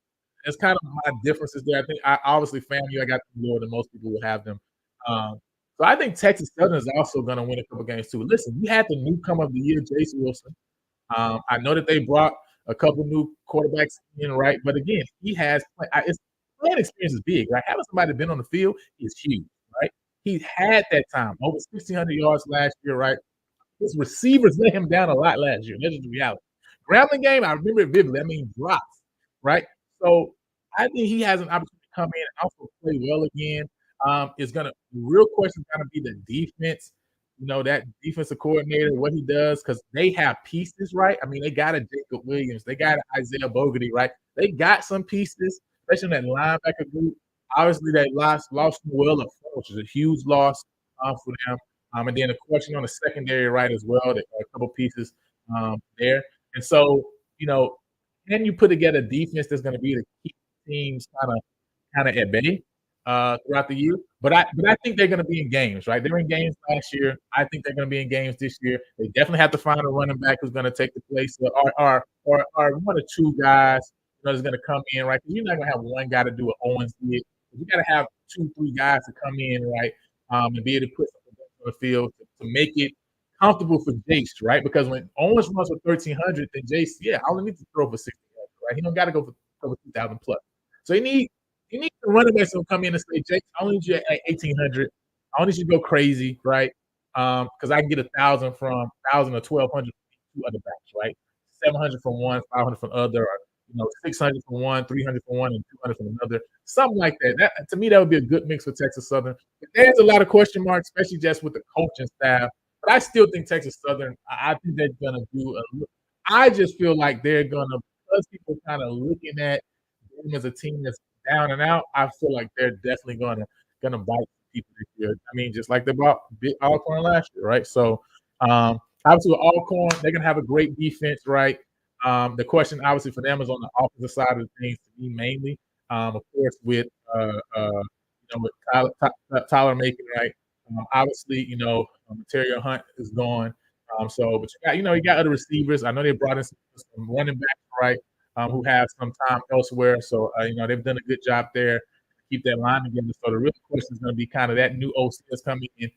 That's kind of my differences there. I think obviously FAMU, I got them lower than most people would have them. So I think Texas Southern is also going to win a couple games too. Listen, you had the newcomer of the year, Jace Wilson. I know that they brought a couple new quarterbacks in, right? But again, he has playing experience is big, right? Having somebody been on the field is huge, right? He had that time, over 1,600 yards last year, right? His receivers let him down a lot last year. That's just the reality. Grambling game, I remember it vividly. I mean, drops, right? So I think he has an opportunity to come in and also play well again. The real question is going to be the defense. You know, that defensive coordinator, what he does, because they have pieces, right? I mean, they got a Jacob Williams. They got an Isaiah Bogarty, right? They got some pieces, especially in that linebacker group. Obviously, they lost Noel up front, which is a huge loss for them. And then, of course, on the secondary, right, as well, a couple pieces there. And so, can you put together a defense that's going to be to keep teams kind of at bay throughout the year? But I think they're going to be in games, right? They were in games last year. I think they're going to be in games this year. They definitely have to find a running back who's going to take the place, or 1 or 2 guys that's going to come in, right? Because you're not going to have one guy to do what Owens did. You got to have 2, 3 guys to come in, right, and be able to put something on the field to make it comfortable for Jace, right? Because when Owens runs for 1,300, then Jace, I only need to throw for 60, right? He don't got to go for over 2,000 plus. So you need the running backs to come in and say, Jace, I only need you at 1,800. I only need you to go crazy, right? Because I can get 1,000 or 1,200 from 2 other backs, right? 700 from one, 500 from the other, or 600 from one, 300 from one, and 200 from another, something like that. That to me, that would be a good mix for Texas Southern. But there's a lot of question marks, especially just with the coaching staff. But I still think Texas Southern. I think they're gonna do a. I just feel like they're gonna, because people kind of looking at them as a team that's down and out. I feel like they're definitely gonna bite people this year. I mean, just like they bought Alcorn last year, right? So, obviously with Alcorn, they're gonna have a great defense, right? The question obviously for them is on the offensive side of things to me mainly. Of course, with with Tyler Macon, right? Obviously, Material Hunt is gone. But you got other receivers. I know they brought in some running backs, right? Who have some time elsewhere. So they've done a good job there to keep that line together. So the real question is going to be kind of that new OC that's coming in.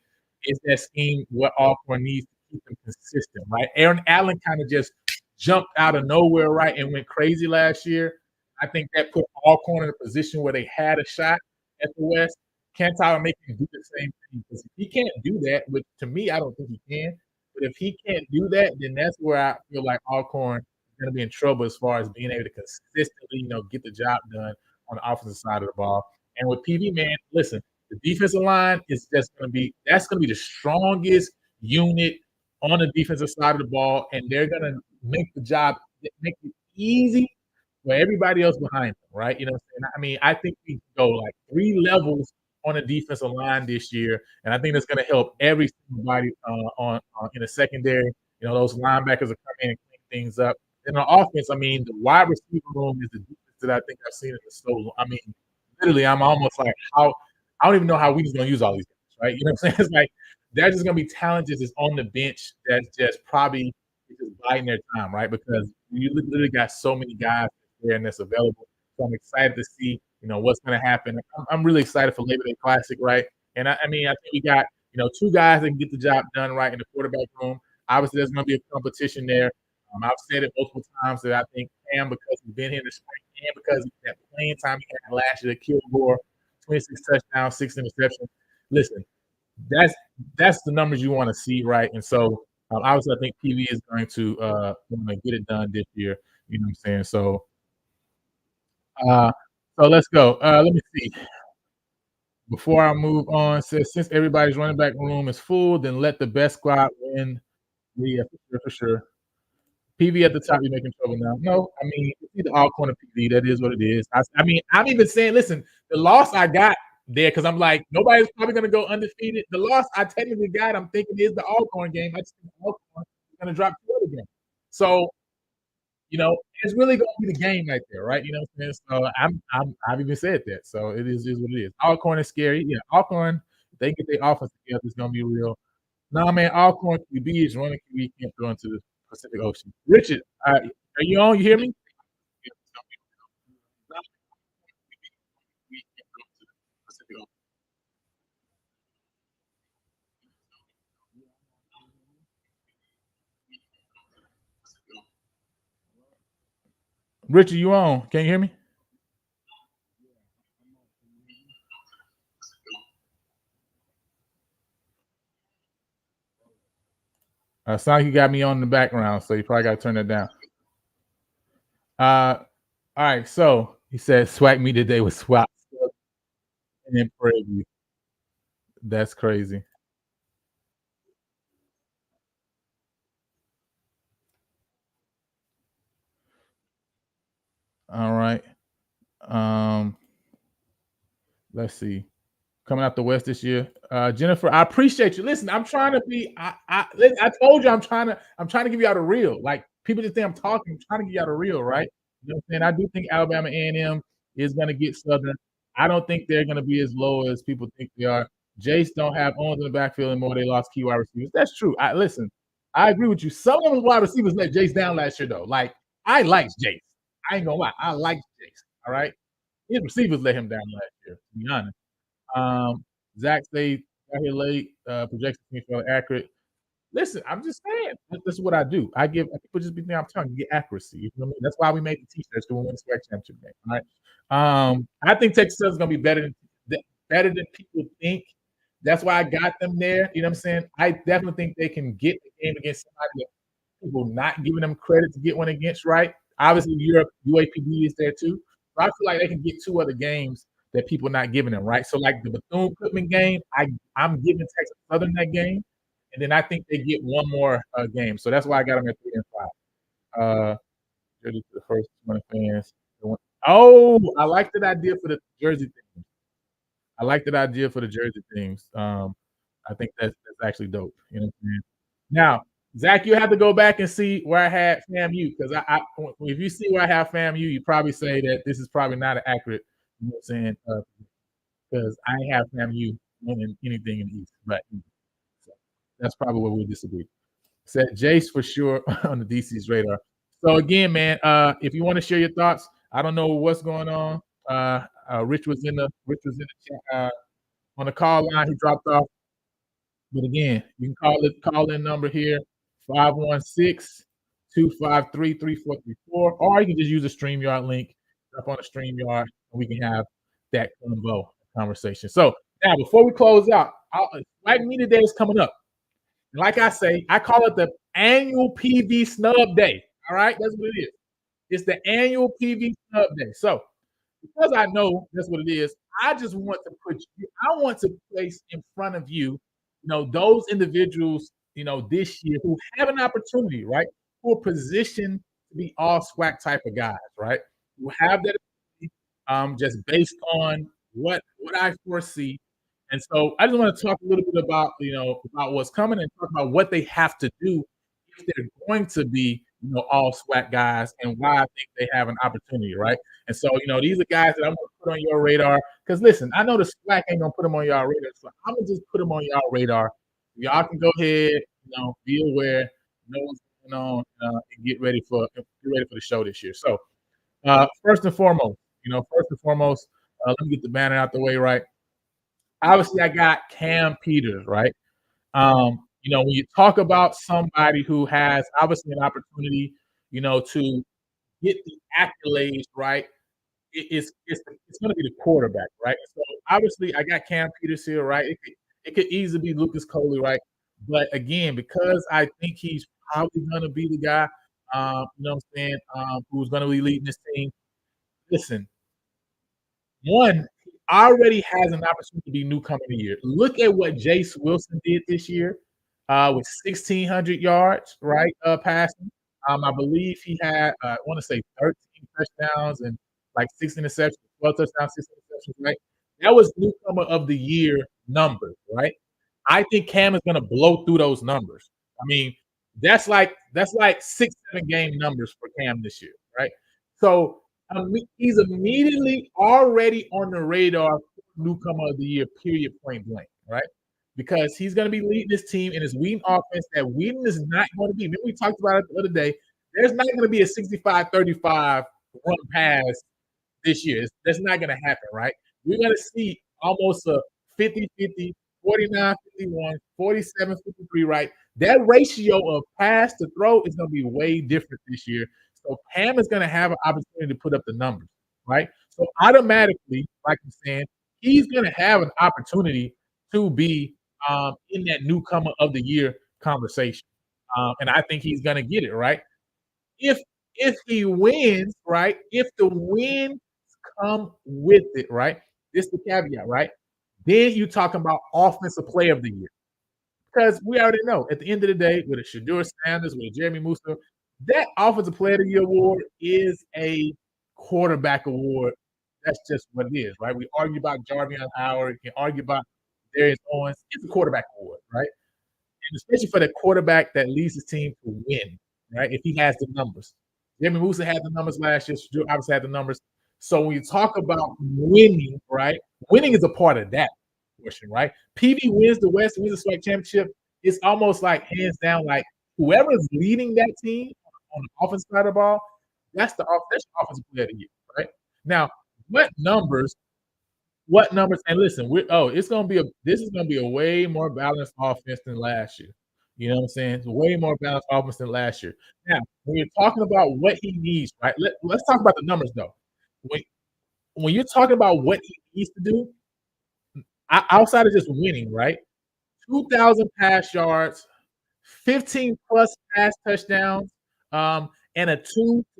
Is that scheme what Alcorn needs to keep them consistent, right? Aaron Allen kind of just jumped out of nowhere, right, and went crazy last year. I think that put Alcorn in a position where they had a shot at the West. Can Tyler Macon do the same thing? Because if he can't do that, which to me, I don't think he can. But if he can't do that, then that's where I feel like Alcorn is going to be in trouble as far as being able to consistently, get the job done on the offensive side of the ball. And with PV, man, listen, the defensive line is just going to be – that's going to be the strongest unit on the defensive side of the ball, and they're going to make the job – make it easy for everybody else behind them, right? You know what I'm saying? I mean, I think we can go like 3 levels on the defensive line this year, and I think that's going to help every single body on in the secondary. Those linebackers are coming in and clean things up. And on offense, I mean, the wide receiver room is the deepest that I think I've seen in the so. I mean, literally, I'm almost like, how I don't even know how we just going to use all these guys, right? You know what I'm saying? It's like they're just going to be talented just on the bench that's just probably just biding their time, right? Because you literally got so many guys there and that's available. So I'm excited to see what's going to happen. I'm really excited for Labor Day Classic, right? And I think we got 2 guys that can get the job done right in the quarterback room. Obviously, there's going to be a competition there. I've said it multiple times that I think Cam, because he's been here in the spring, and because of that playing time he had last year, Kilgore, 26 touchdowns, 6 interceptions. Listen, that's the numbers you want to see, right? And so obviously, I think PV is going to get it done this year. You know what I'm saying? So let's go. Let me see. Before I move on, says since everybody's running back room is full, then let the best squad win. Yeah, for sure. PV at the top, you're making trouble now. No, I mean, it's either Alcorn or PV. That is what it is. I mean, I'm even saying, listen, the loss I got there, because I'm like, nobody's probably going to go undefeated. The loss I technically got, I'm thinking, is the Alcorn game. I just think Alcorn is going to drop 2 other games. So, it's really going to be the game right there, right? You know what I'm saying? So I've even said that. So it is what it is. Alcorn is scary. Yeah, Alcorn, if they get their offense together, it's going to be real. No, man, Alcorn QB is running QB, can't throw into the Pacific Ocean. Richard, are you on? You hear me? Richard, you on? Can you hear me? Sound like you got me on in the background, so you probably got to turn that down. All right, so he said SWAC Media today was SWAC and then preview. That's crazy. All right. Let's see. Coming out the West this year. Jennifer, I appreciate you. Listen, I'm trying to be I told you I'm trying to give you out a real. Like, people just think I'm talking. I'm trying to give you out a real, right? You know what I'm saying? I do think Alabama A&M is going to get Southern. I don't think they're going to be as low as people think they are. Jace don't have arms in the backfield anymore. They lost key wide receivers. That's true. Listen, I agree with you. Some of the wide receivers let Jace down last year, though. Like, I liked Jace. I ain't gonna lie. I liked Jace. All right. His receivers let him down last year, to be honest. Zach say got here late. Projections seem fairly accurate. Listen, I'm just saying. This is what I do. I give people just be thinking I'm telling you, get accuracy. You know what I mean? That's why we make the t-shirts to win the SWAC championship game. All right. I think Texas is gonna be better than people think. That's why I got them there. You know what I'm saying? I definitely think they can get the game against somebody that people not giving them credit to get one against, right? Obviously, Europe, UAPB is there too. So I feel like they can get 2 other games that people not giving them, right? So like the Bethune-Cookman game, I'm giving Texas Southern that game, and then I think they get 1 more game. So that's why I got them at 3 and 5. Jersey for the first 20 fans. Oh, I like that idea for the jersey things. I like that idea for the jersey things. I think that's actually dope. You know what I'm saying? Now, Zach, you have to go back and see where I had FAMU, because if you see where I have FAMU, you probably say that this is probably not accurate. You know what I'm saying? Because I ain't have FAMU winning anything in the East, but so that's probably where we disagree. Said Jace for sure on the DC's radar. So again, man, if you want to share your thoughts, I don't know what's going on. Rich was in the chat on the call line. He dropped off. But again, you can call in number here, 516-253-3434, or you can just use the StreamYard link up on the StreamYard, and we can have that combo conversation. So now, before we close out, SWAC Media Day is coming up. And like I say, I call it the annual PV Snub Day. All right, that's what it is. It's the annual PV Snub Day. So because I know that's what it is, I just want to place in front of you, those individuals, this year who have an opportunity, right? Who are positioned to be all SWAC type of guys, right? Who have that just based on what I foresee. And so I just want to talk a little bit about, about what's coming and talk about what they have to do if they're going to be, all SWAC guys, and why I think they have an opportunity, right? And so, these are guys that I'm going to put on your radar. Because listen, I know the SWAC ain't going to put them on y'all radar, so I'm going to just put them on y'all radar. Y'all can go ahead, be aware, know what's going on, and get ready for the show this year. So, first and foremost, let me get the banner out the way, right? Obviously, I got Cam Peters, right? When you talk about somebody who has obviously an opportunity, to get the accolades, right? It's going to be the quarterback, right? So obviously, I got Cam Peters here, right? It could easily be Lucas Coley, right? But again, because I think he's probably going to be the guy, who's going to be leading this team. Listen, one, he already has an opportunity to be newcomer of the year. Look at what Jace Wilson did this year. With 1,600 yards, right, passing. I believe he had, I want to say 13 touchdowns and like 6 interceptions, 12 touchdowns, 6 interceptions, right? That was newcomer of the year numbers, right? I think Cam is going to blow through those numbers. I mean, that's like 6-7 game numbers for Cam this year, right? So he's immediately already on the radar for newcomer of the year, period, point blank, right? Because he's going to be leading this team in his Wheaton offense. That Wheaton is not going to be. Remember we talked about it the other day. There's not going to be a 65-35 run pass this year. That's not going to happen, right? We're going to see almost a 50-50, 49-51, 47-53, right? That ratio of pass to throw is going to be way different this year. So Cam is going to have an opportunity to put up the numbers, right? So automatically, like I'm saying, he's going to have an opportunity to be in that newcomer of the year conversation. And I think he's going to get it, right? If he wins, right? If the wins come with it, right? This is the caveat, right? Then you're talking about offensive player of the year. Because we already know at the end of the day, with a Shadur Sanders, with a Jeremy Musa, that offensive player of the year award is a quarterback award. That's just what it is, right? We argue about Jarvion Howard. We can argue about Darius Owens. It's a quarterback award, right? And especially for the quarterback that leads his team to win, right? If he has the numbers. Jeremy Musa had the numbers last year. Shadur obviously had the numbers. So when you talk about winning, right? Winning is a part of that portion, right? PV wins the West, wins the SWAC championship. It's almost like hands down, like whoever is leading that team on the offensive side of the ball, that's the offensive player of the year, right? Now, what numbers? And listen, this is gonna be a way more balanced offense than last year. You know what I'm saying? It's way more balanced offense than last year. Now, when you're talking about what he needs, right? Let's talk about the numbers though. When you're talking about what he needs to do, outside of just winning, right? 2,000 pass yards, 15 plus pass touchdowns, and a 2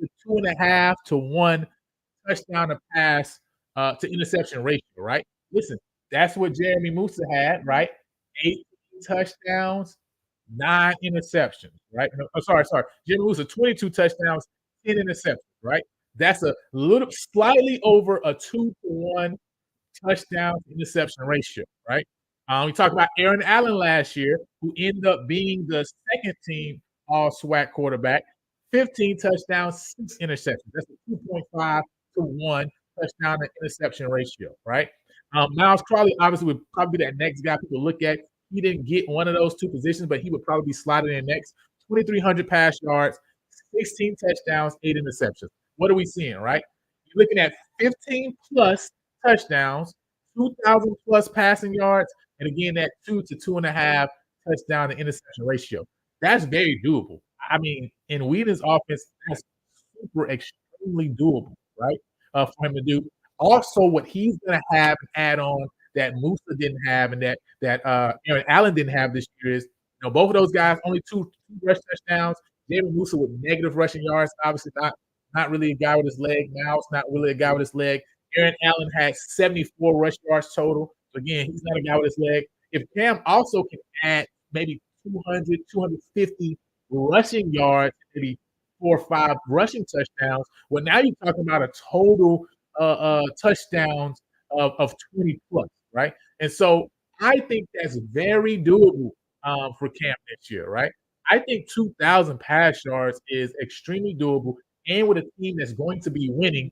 to 2.5 to 1 touchdown to pass to interception ratio, right? Listen, that's what Jeremy Musa had, right? 18 touchdowns, 9 interceptions, right? No, sorry. Jeremy Musa, 22 touchdowns, 10 interceptions, right? That's a little slightly over a 2-to-1 touchdown to interception ratio, right? We talked about Aaron Allen last year, who ended up being the second team All-SWAC quarterback, 15 touchdowns, 6 interceptions. That's a 2.5 to 1 touchdown to interception ratio, right? Miles Crowley obviously would probably be that next guy people look at. He didn't get one of those two positions, but he would probably be slotted in next. 2,300 pass yards, 16 touchdowns, 8 interceptions. What are we seeing, right? You're looking at 15 plus touchdowns, 2,000 plus passing yards, and again, that 2 to 2.5 touchdown to interception ratio. That's very doable. I mean, in Whedon's offense, that's super extremely doable, right? For him to do. Also, what he's going to have and add on that Musa didn't have and that Aaron Allen didn't have this year is, both of those guys only two rush touchdowns. David Musa with negative rushing yards, obviously not really a guy with his leg. Now it's not really a guy with his leg. Aaron Allen had 74 rush yards total. So again, he's not a guy with his leg. If Cam also can add maybe 200, 250 rushing yards, maybe 4 or 5 rushing touchdowns, well, now you're talking about a total touchdowns of 20 plus, right? And so I think that's very doable for Cam this year, right? I think 2,000 pass yards is extremely doable, and with a team that's going to be winning.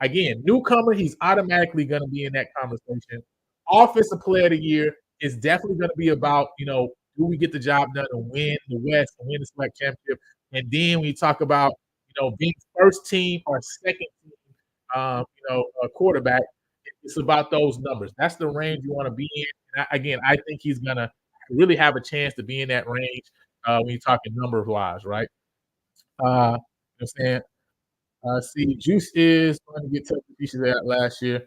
Again, newcomer, he's automatically going to be in that conversation. Offensive player of the year is definitely going to be about, do we get the job done and win the West and win the SWAC championship? And then when you talk about, being first team or second team, a quarterback, it's about those numbers. That's the range you want to be in. And I think he's going to really have a chance to be in that range when you're talking number-wise, right? You know what I'm saying? See, Juice is going to get tough pieces out last year.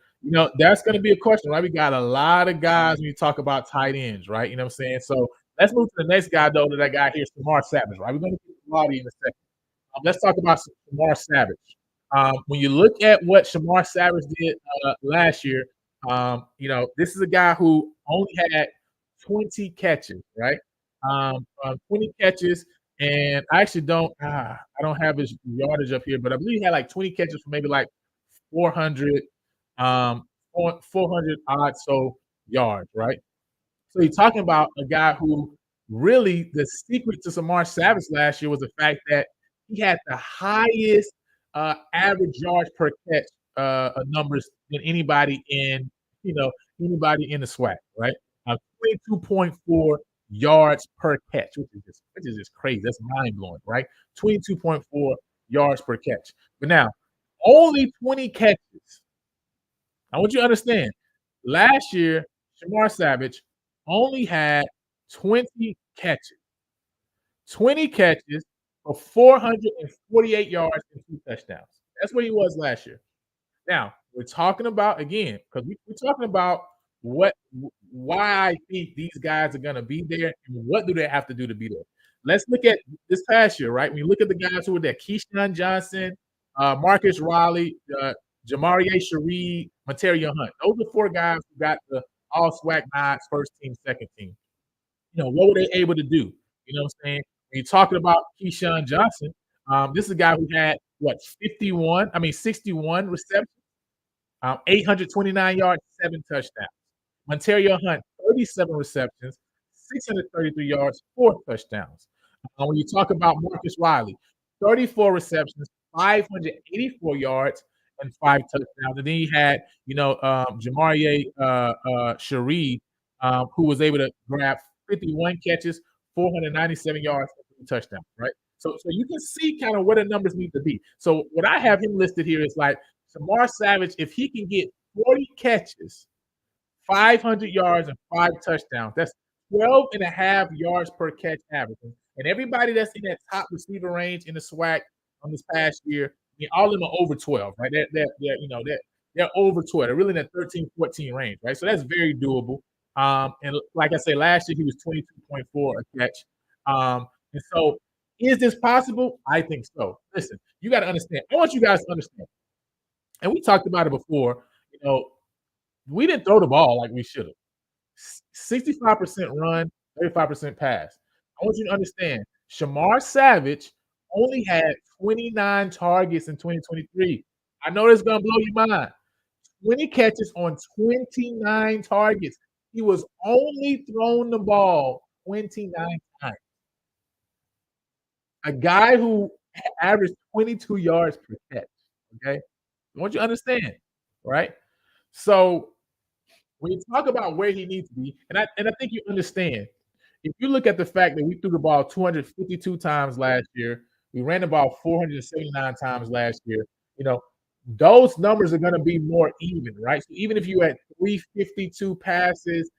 That's going to be a question, right? We got a lot of guys when you talk about tight ends, right? You know what I'm saying? So let's move to the next guy, though, that I got here, Shamar Savage, right? We're going to get to Lottie in a second. Let's talk about Shamar Savage. When you look at what Shamar Savage did last year, this is a guy who only had 20 catches, right? 20 catches. And I actually don't have his yardage up here, but I believe he had like 20 catches for maybe like 400 odd so yards, right? So you're talking about a guy who really the secret to Shamar Savage last year was the fact that he had the highest average yards per catch numbers than anybody in the SWAC, right? 22.4 yards per catch, which is just crazy. That's mind blowing, right? 22.4 yards per catch. But now, only 20 catches. I want you to understand. Last year, Shamar Savage only had 20 catches. 20 catches for 448 yards and 2 touchdowns. That's where he was last year. Now, we're talking about, again, because we're talking about why I think these guys are going to be there and what do they have to do to be there. Let's look at this past year, right? When you look at the guys who were there, Keyshawn Johnson, Marcus Raleigh, Jamarie Sharee, Materia Hunt. Those are 4 guys who got the All-SWAC nods, first team, second team. What were they able to do? You know what I'm saying? When you're talking about Keyshawn Johnson, this is a guy who had, 61 receptions, 829 yards, 7 touchdowns. Materia Hunt, 37 receptions, 633 yards, 4 touchdowns. When you talk about Marcus Riley, 34 receptions, 584 yards, and 5 touchdowns. And then you had, Jamarie Sharee, who was able to grab 51 catches, 497 yards, and 3 touchdowns, right? So you can see kind of where the numbers need to be. So what I have him listed here is like Shamar Savage, if he can get 40 catches, 500 yards, and 5 touchdowns, that's 12.5 yards per catch average. And everybody that's in that top receiver range in the SWAC on this past year, all of them are over 12, right? They're over 12. They're really in that 13, 14 range, right? So that's very doable. And like I say, last year he was 22.4 a catch. And so, is this possible? I think so. Listen, you got to understand. I want you guys to understand. And we talked about it before. You know, we didn't throw the ball like we should have. 65% run, 35% pass. I want you to understand. Shamar Savage only had 29 targets in 2023. I know this is gonna blow your mind. 20 catches on 29 targets. He was only thrown the ball 29 times. A guy who averaged 22 yards per catch. Okay. I want you to understand, right? So when you talk about where he needs to be, and I think you understand, if you look at the fact that we threw the ball 252 times last year, we ran the ball 479 times last year, you know, those numbers are going to be more even, right? So even if you had 352 passes,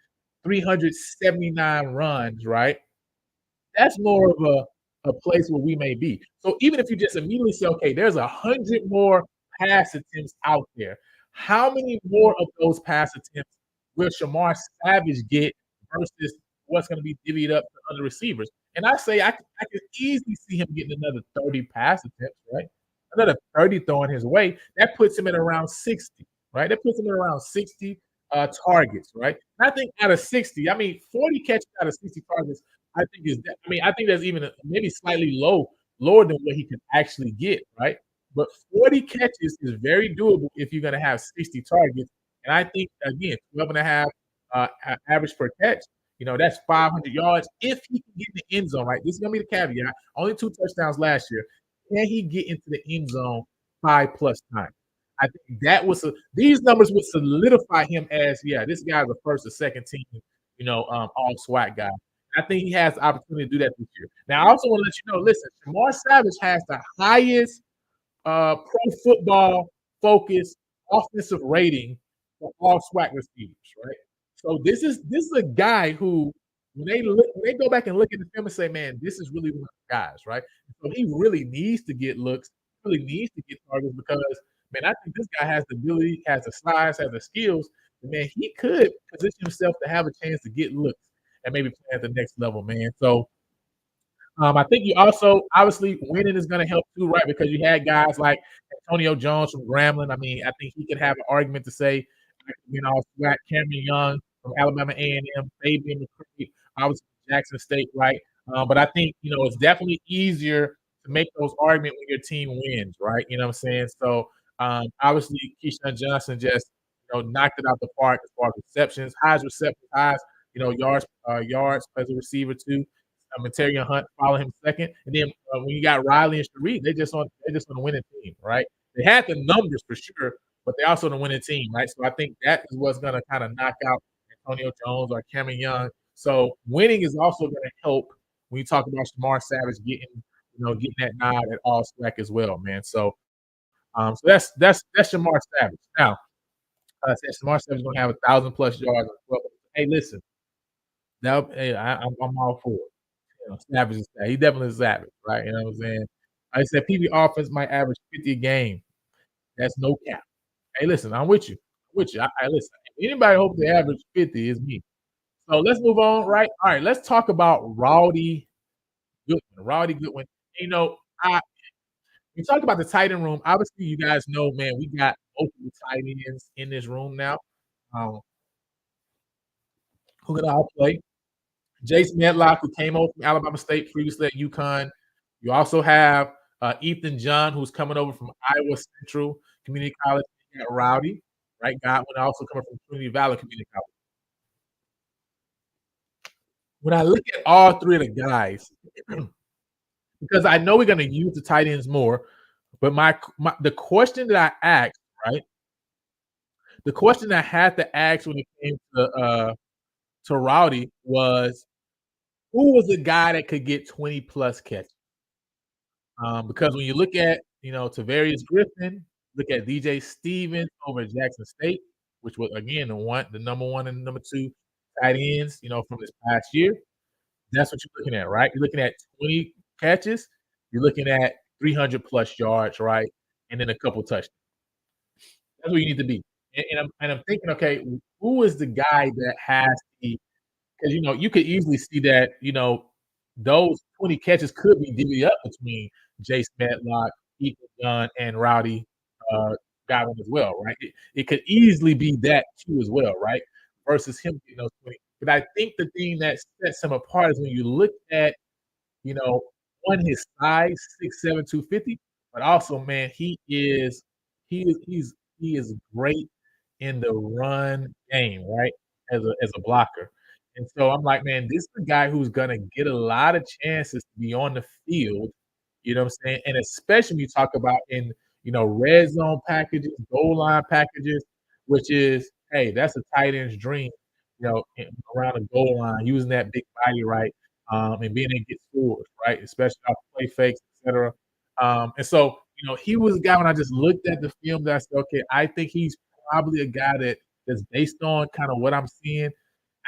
379 runs, right? That's more of a place where we may be. So even if you just immediately say, okay, there's 100 more pass attempts out there, how many more of those pass attempts will Shamar Savage get versus what's going to be divvied up to other receivers? And I say I could easily see him getting another 30 pass attempts, right? Another 30 thrown his way. That puts him at around 60, right? That puts him at around 60 targets, right? And I think out of 60, I mean, 40 catches out of 60 targets, I think is that. I mean, I think that's even maybe slightly lower than what he can actually get, right? But 40 catches is very doable if you're going to have 60 targets. And I think, again, 12 and a half average per catch, you know, that's 500 yards if he can get in the end zone, right? This is going to be the caveat. Only 2 touchdowns last year. Can he get into the end zone 5+ times? I think that was these numbers would solidify him as, yeah, this guy's a first or second team, you know, all-SWAC guy. I think he has the opportunity to do that this year. Now, I also want to let you know, listen, Shamar Savage has the highest pro football focused offensive rating for all SWAC receivers, right? So this is a guy who, when they go back and look at the film and say, man, this is really one of the guys, right? So he really needs to get looks, really needs to get targets because, man, I think this guy has the ability, has the size, has the skills. And, man, he could position himself to have a chance to get looks and maybe play at the next level, man. So I think you also, obviously, winning is going to help too, right? Because you had guys like Antonio Jones from Grambling. I mean, I think he could have an argument to say, you know, SWAC, Cameron Young from Alabama A&M, Fabian McCree, obviously Jackson State, right? But I think, you know, it's definitely easier to make those arguments when your team wins, right? You know what I'm saying? So obviously, Keyshawn Johnson just, you know, knocked it out the park as far as receptions, highest receptions, highest, you know, yards as a receiver too. Material Hunt follow him second, and then when you got Riley and Sharif, they just on the winning team, right? They had the numbers for sure, but they also the winning team, right? So I think that is what's going to kind of knock out Antonio Jones or Cameron Young. So winning is also going to help when you talk about Shamar Savage getting that nod at All-SWAC as well, man. So so that's Shamar Savage. Now, I said Shamar Savage is going to have 1,000+ yards. Hey, listen, now I'm all for it. You know, Savage is he definitely is savage, right? You know what I'm saying? I said PB offense might average 50 a game. That's no cap. Hey, listen, I'm with you. I listen. If anybody hope they average 50 is me. So let's move on, right? All right, let's talk about Rowdy Goodwin. You know, we talked about the tight end room. Obviously, you guys know, man, we got multiple tight ends in this room now. Who can all play? Jason Medlock, who came over from Alabama State previously at UConn. You also have Ethan John, who's coming over from Iowa Central Community College at Rowdy, right? Godwin also coming from Trinity Valley Community College. When I look at all three of the guys, because I know we're going to use the tight ends more, but the question that I asked, right? The question I had to ask when it came to Rowdy was, who was the guy that could get 20+ catches? Because when you look at, you know, Tavarius Griffin, look at DJ Stevens over at Jackson State, which was, again, the number one and number two tight ends, you know, from this past year. That's what you're looking at, right? You're looking at 20 catches. You're looking at 300+ yards, right? And then a couple touchdowns. That's where you need to be. And I'm thinking, okay, who is the guy that has the – because, you know, you could easily see that, you know, those 20 catches could be divvied up between Jace Medlock, Ethan Gunn, and Rowdy Godwin as well, right? It could easily be that too as well, right? Versus him getting those 20. But I think the thing that sets him apart is when you look at, one, his size, 6'7", 250, but also, man, he is great in the run game, right? As a blocker. And so I'm like, man, this is a guy who's gonna get a lot of chances to be on the field. You know what I'm saying? And especially when you talk about in, red zone packages, goal line packages, which is, hey, that's a tight end's dream, around the goal line, using that big body, right? And being able to get scores, right? Especially off play fakes, etc. And so, he was a guy when I just looked at the film that I said, okay, I think he's probably a guy that's based on kind of what I'm seeing.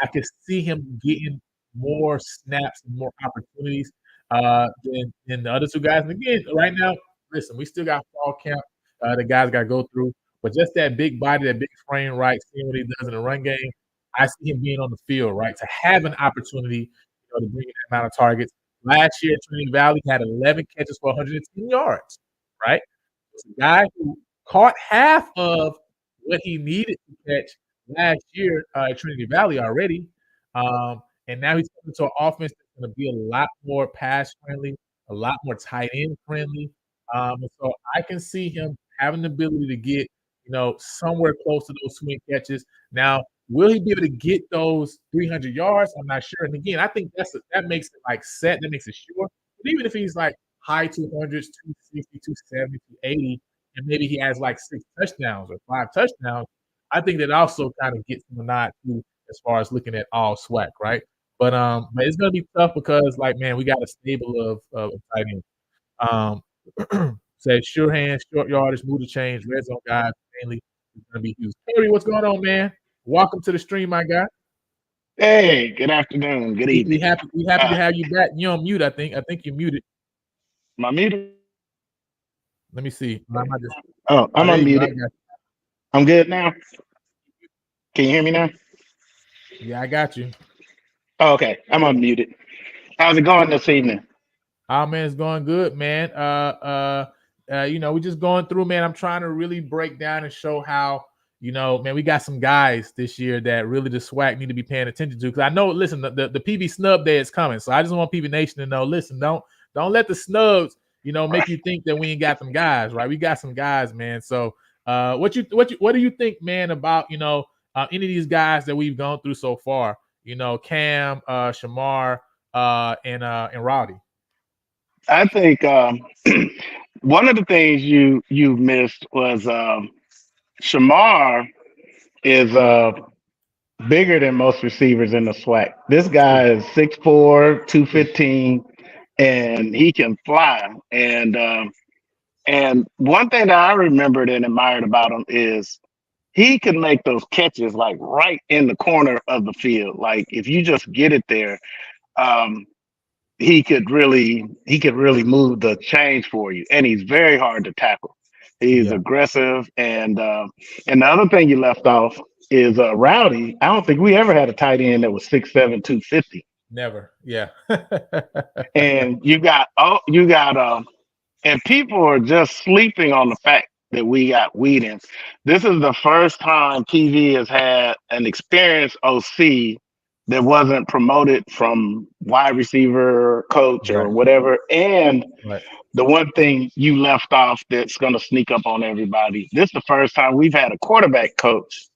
I could see him getting more snaps and more opportunities than the other two guys. And again, right now, listen, we still got fall camp. The guys got to go through, but just that big body, that big frame, right? Seeing what he does in the run game, I see him being on the field, right? To have an opportunity, to bring in that amount of targets. Last year, Trinity Valley had 11 catches for 110 yards, right? It's a guy who caught half of what he needed to catch last year at Trinity Valley already. And now he's coming to an offense that's going to be a lot more pass friendly, a lot more tight end friendly. And so I can see him having the ability to get, somewhere close to those swing catches. Now, will he be able to get those 300 yards? I'm not sure. And again, I think that makes it like set, that makes it sure. But even if he's like high 200s, 260, 270, 280, and maybe he has like 6 touchdowns or 5 touchdowns, I think that also kind of gets him a nod too, as far as looking at all SWAC, right? But it's gonna be tough because, like, man, we got a stable of tight ends. Say sure hands, short yardage, move to change, red zone guys mainly is gonna be huge. Terry, what's going on, man? Welcome to the stream, my guy.
Hey, good afternoon, good evening.
We happy to have you back. You're on mute, I think. I think you're muted.
Am I muted?
Let me see.
I'm unmuted. I'm good now. Can you hear me now?
Yeah, I got you.
Oh, okay, I'm unmuted. How's it going this evening?
Oh, man, it's going good, man. We're just going through, man. I'm trying to really break down and show how, man, we got some guys this year that really the SWAC need to be paying attention to. Because I know, listen, the PB snub day is coming. So I just want PB Nation to know, listen, don't let the snubs, make you think that we ain't got some guys, right? We got some guys, man. So what do you think, man, about, any of these guys that we've gone through so far? Cam, Shamar, and Rowdy.
I think one of the things you missed was Shamar is bigger than most receivers in the SWAC. This guy is 6'4", 215, and he can fly. And one thing that I remembered and admired about him is he can make those catches like right in the corner of the field. Like if you just get it there, he could really move the change for you. And he's very hard to tackle. He's aggressive. And the other thing you left off is Rowdy. I don't think we ever had a tight end that was 6'7", 250.
Never. Yeah.
And you got and people are just sleeping on the fact that we got Whedon. This is the first time PV has had an experienced OC that wasn't promoted from wide receiver coach or whatever. And the one thing you left off that's going to sneak up on everybody, this is the first time we've had a quarterback coach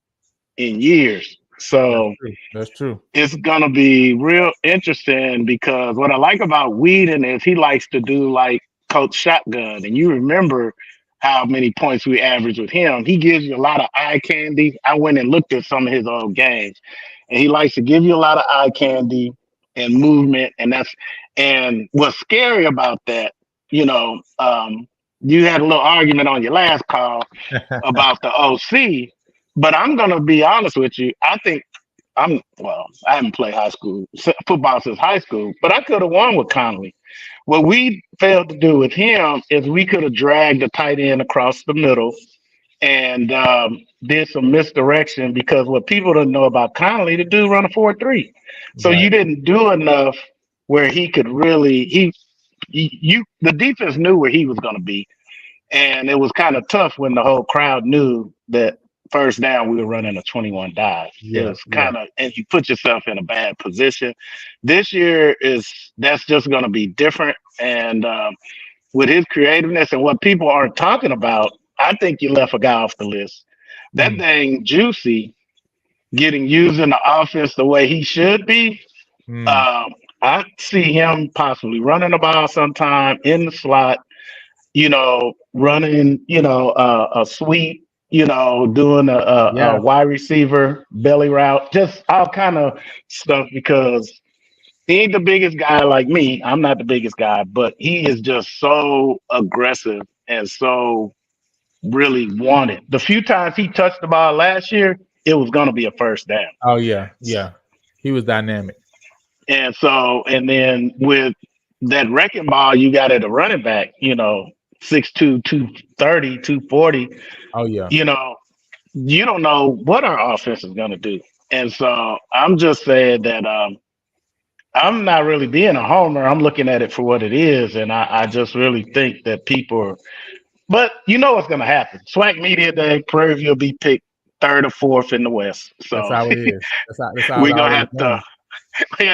in years. So
that's true.
It's going to be real interesting because what I like about Whedon is he likes to do like Coach Shotgun. And you remember how many points we average with him. He gives you a lot of eye candy. I went and looked at some of his old games, and he likes to give you a lot of eye candy and movement. And what's scary about that, you had a little argument on your last call about the OC, but I'm going to be honest with you. I think I haven't played high school football since high school, but I could have won with Conley. What we failed to do with him is we could have dragged the tight end across the middle and did some misdirection because what people don't know about Conley, the dude run a 4.3. So you didn't do enough where he could really the defense knew where he was going to be, and it was kind of tough when the whole crowd knew that first down we were running a 21 dive. It was kind of, and you put yourself in a bad position. This year that's just going to be different, and with his creativeness and what people aren't talking about, I think you left a guy off the list. That dang Juicy getting used in the offense the way he should be. I see him possibly running the ball sometime in the slot, running, a sweep, doing a wide receiver belly route, just all kind of stuff, because he ain't the biggest guy like me. I'm not the biggest guy, but he is just so aggressive and so really wanted. The few times he touched the ball last year, it was going to be a first down.
Oh, yeah. Yeah. He was dynamic.
And then with that wrecking ball you got at a running back, 6'2", 230, 240.
Oh, yeah.
You don't know what our offense is going to do. And so I'm just saying that I'm not really being a homer. I'm looking at it for what it is. And I just really think that but what's going to happen. SWAC Media Day, Prairie View will be picked 3rd or 4th in the West. So
that's how it is. That's how
we're going to have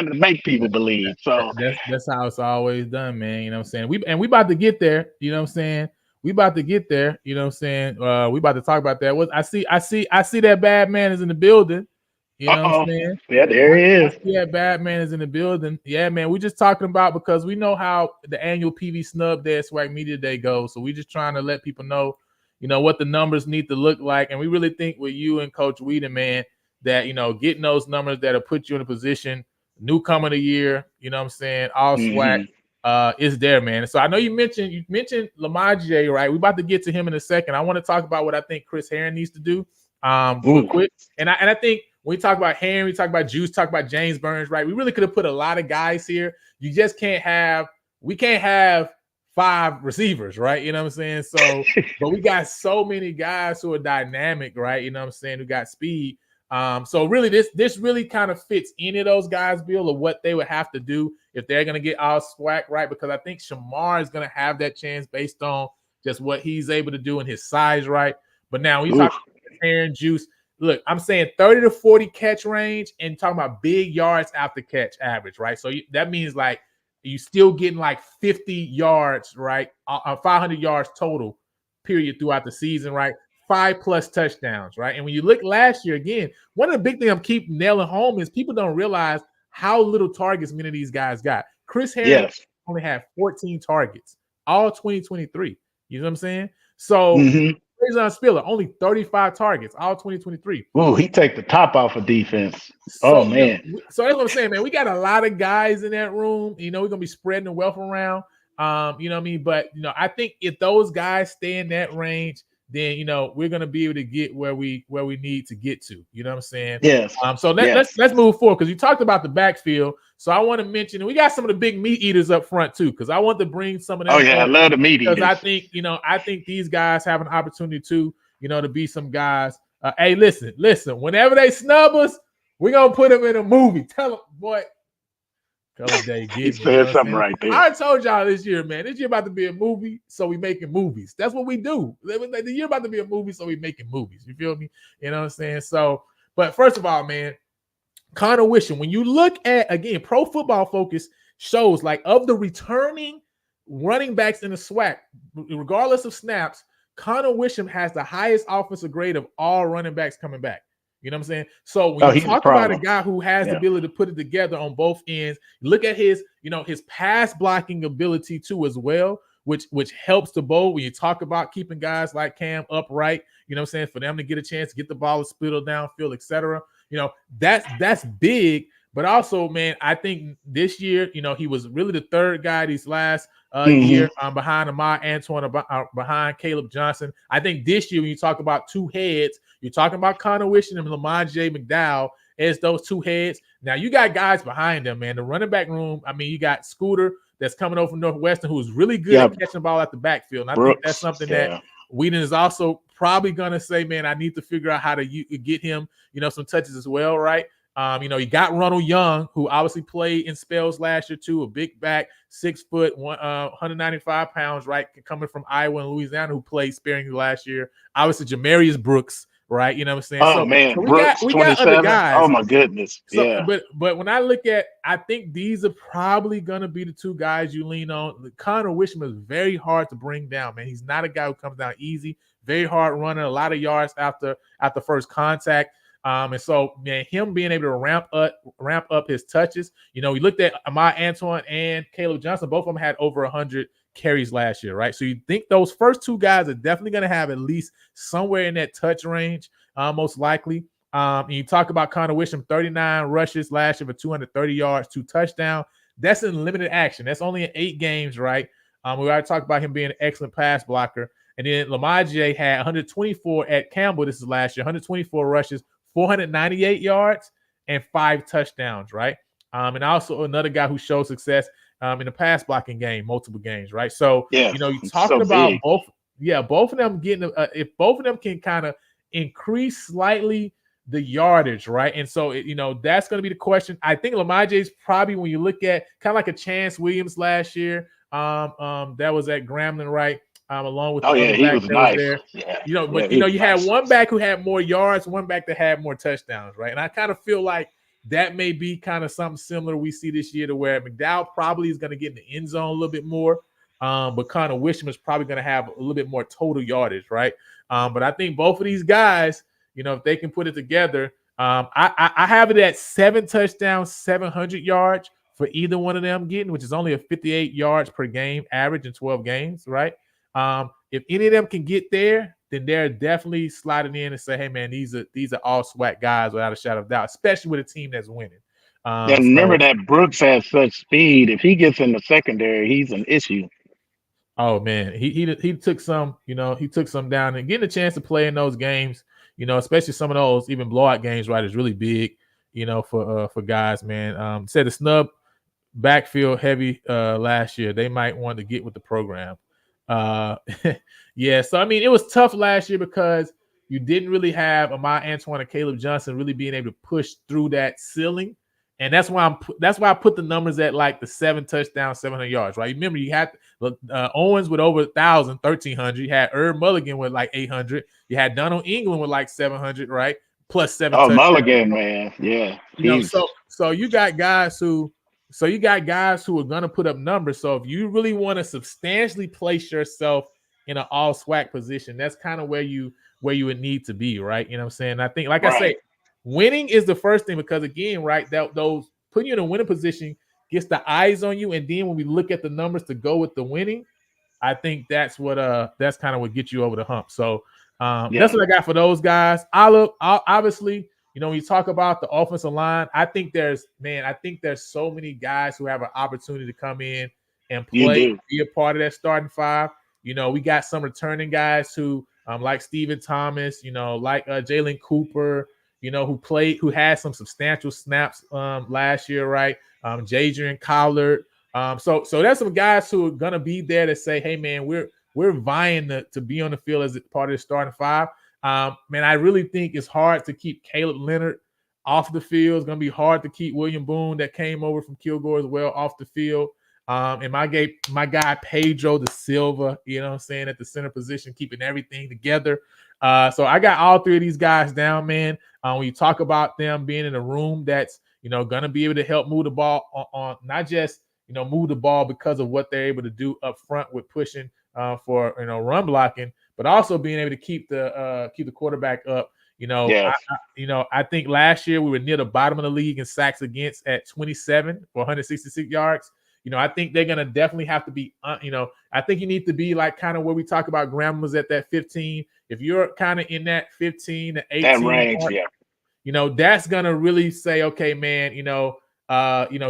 to make people believe. So
that's how it's always done, man. You know what I'm saying? We about to get there. You know what I'm saying? We about to get there. You know what I'm saying? We about to talk about that. I see that bad man is in the building. You know what I'm saying?
Yeah, there he is.
Yeah, bad man is in the building. Yeah, man. We're just talking about, because we know how the annual PV Snub Day at SWAC Media Day goes. So we're just trying to let people know, what the numbers need to look like. And we really think with you and Coach Whedon, man, that, getting those numbers that'll put you in a position, newcomer of the year, you know what I'm saying? All SWAC is there, man. So I know you mentioned Lamar, right? We're about to get to him in a second. I want to talk about what I think Chris Herron needs to do real quick. And I think when we talk about Herron, we talk about Juice, talk about James Burns, right? We really could have put a lot of guys here. You just can't have 5 receivers, right? You know what I'm saying? So, but we got so many guys who are dynamic, right? You know what I'm saying? Who got speed. So really this really kind of fits any of those guys, Bill, of what they would have to do if they're going to get all SWAC, right? Because I think Shamar is going to have that chance based on just what he's able to do and his size, right? But now when you talk about Herron, Juice, look, I'm saying 30 to 40 catch range and talking about big yards after catch average, right? So that means like you still getting like 50 yards, right? 500 yards total, period, throughout the season, right? 5+ touchdowns, right? And when you look last year, again, one of the big things I'm keep nailing home is people don't realize how little targets many of these guys got. Chris Herron only had 14 targets, all 2023. You know what I'm saying? So Rajon Spiller, only 35 targets, all 2023.
Oh, he take the top off of defense.
So,
man.
So that's what I'm saying, man. We got a lot of guys in that room. We're going to be spreading the wealth around. You know what I mean? But, I think if those guys stay in that range, then we're gonna be able to get where we need to get to. You know what I'm saying?
Yes.
So let's move forward, because you talked about the backfield. So I want to mention we got some of the big meat eaters up front too, because I want to bring some of them.
Oh yeah, I love the meat eaters.
Because I think these guys have an opportunity too, to be some guys. Hey, listen. Whenever they snub us, we're gonna put them in a movie. Tell them, boy.
He said something right there.
I told y'all this year, man. This year about to be a movie, so we making movies. That's what we do. The year about to be a movie, so we making movies. You feel me? You know what I'm saying? So, but first of all, man, Connor Wisham, when you look at, again, Pro Football Focus shows, like, of the returning running backs in the SWAC, regardless of snaps, Connor Wisham has the highest offensive grade of all running backs coming back. You know what I'm saying? So when you talk about a guy who has the ability to put it together on both ends, look at his, his pass blocking ability too as well, which helps the bowl when you talk about keeping guys like Cam upright, you know what I'm saying, for them to get a chance to get the ball spittled downfield, etc. That's big. But also, man, I think this year, he was really the third guy these last year behind Amar Antoine, behind Caleb Johnson. I think this year, when you talk about two heads, you're talking about Connor Wisham and Lamar J. McDowell as those two heads. Now, you got guys behind them, man. The running back room, I mean, you got Scooter that's coming over from Northwestern, who's really good at catching the ball at the backfield. And I think that's something that Whedon is also probably going to say, man, I need to figure out how to get him, some touches as well, right? You got Ronald Young, who obviously played in spells last year too, a big back, 6 foot, 195 pounds, right, coming from Iowa and Louisiana, who played sparingly last year. Obviously, Jamarius Brooks, right? You know what I'm saying?
Oh man,
so
Brooks,
we got other
27.
guys.
Oh my goodness.
So,
Yeah.
but when I look at, I think these are probably gonna be the two guys you lean on. Connor Wishman is very hard to bring down, man. He's not a guy who comes down easy. Very hard runner, a lot of yards after first contact. And so, man, him being able to ramp up his touches. We looked at Ahmad Antoine and Caleb Johnson. Both of them had over 100 carries last year, right? So you think those first two guys are definitely going to have at least somewhere in that touch range, most likely. And you talk about Connor Wisham, 39 rushes last year for 230 yards, 2 touchdowns. That's in limited action. That's only in 8 games, right? We already talked about him being an excellent pass blocker. And then Lamaje had 124 at Campbell. This is last year, 124 rushes, 498 yards, and 5 touchdowns, right? And also another guy who showed success in the pass blocking game, multiple games, right? So, you talking about
big.
both of them getting, if both of them can kind of increase slightly the yardage, right? And so, that's going to be the question. I think Lamaje is probably, when you look at kind of like a Chance Williams last year, that was at Grambling, right? Along with the other
he
back
was
that
nice.
was there.
Yeah.
But you had one back who had more yards, one back that had more touchdowns, right? And I kind of feel like that may be kind of something similar we see this year, to where McDowell probably is going to get in the end zone a little bit more. But Connor Wisham is probably going to have a little bit more total yardage, right? But I think both of these guys, if they can put it together, I have it at 7 touchdowns, 700 yards for either one of them getting, which is only a 58 yards per game average in 12 games, right? If any of them can get there, then they're definitely sliding in and say, hey man, these are all SWAC guys without a shadow of doubt, especially with a team that's winning.
And remember that Brooks has such speed. If he gets in the secondary, he's an issue.
Oh man, he took some, he took some down, and getting a chance to play in those games, especially some of those even blowout games, right, is really big, for guys, man. Said the snub backfield heavy last year. They might want to get with the program. Yeah, so I mean, it was tough last year because you didn't really have Ahmad Antoine and Caleb Johnson really being able to push through that ceiling, and that's why I put the numbers at like the 7 touchdowns, 700 yards, right? Remember, you had Owens with over 1,000, 1,300. You had Herb Mulligan with like 800. You had Donald England with like 700, right? Plus 7.
Oh, Mulligan, man, yeah.
So you got guys who. So you got guys who are going to put up numbers. So if you really want to substantially place yourself in an all-SWAC position, that's kind of where you would need to be, right? You know what I'm saying? I think, like I say, winning is the first thing, because again, right, those putting you in a winning position gets the eyes on you, and then when we look at the numbers to go with the winning, I think that's that's kind of what gets you over the hump. So that's what I got for those guys. Obviously, when you talk about the offensive line, I think there's so many guys who have an opportunity to come in and play, be a part of that starting 5. We got some returning guys who, like Stephen Thomas, like Jalen Cooper, who had some substantial snaps last year, right? Jadrian Collard. So there's some guys who are gonna be there to say, hey man, we're vying to be on the field as part of the starting 5. Man, I really think it's hard to keep Caleb Leonard off the field. It's going to be hard to keep William Boone, that came over from Kilgore as well, off the field. And my guy, Pedro da Silva, at the center position, keeping everything together. So I got all 3 of these guys down, man. When you talk about them being in a room that's, going to be able to help move the ball on not just, move the ball because of what they're able to do up front with pushing for, run blocking, but also being able to keep the quarterback up. I think last year we were near the bottom of the league in sacks against at 27 for 166 yards. I think they're going to definitely have to be, I think you need to be like kind of where we talk about Graham was at that 15. If you're kind of in that 15 to 18
that range,
mark, that's going to really say, okay, man,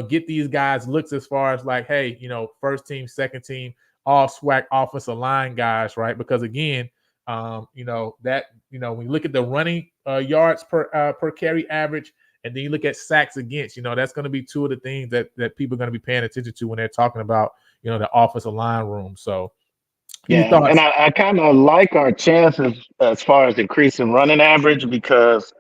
get these guys looks as far as like, hey, first team, second team, all SWAC offensive line guys, right? Because again, when you look at the running yards per carry average, and then you look at sacks against, that's going to be 2 of the things that people are going to be paying attention to when they're talking about, the offensive line room. So,
and I kind of like our chances as far as increasing running average, because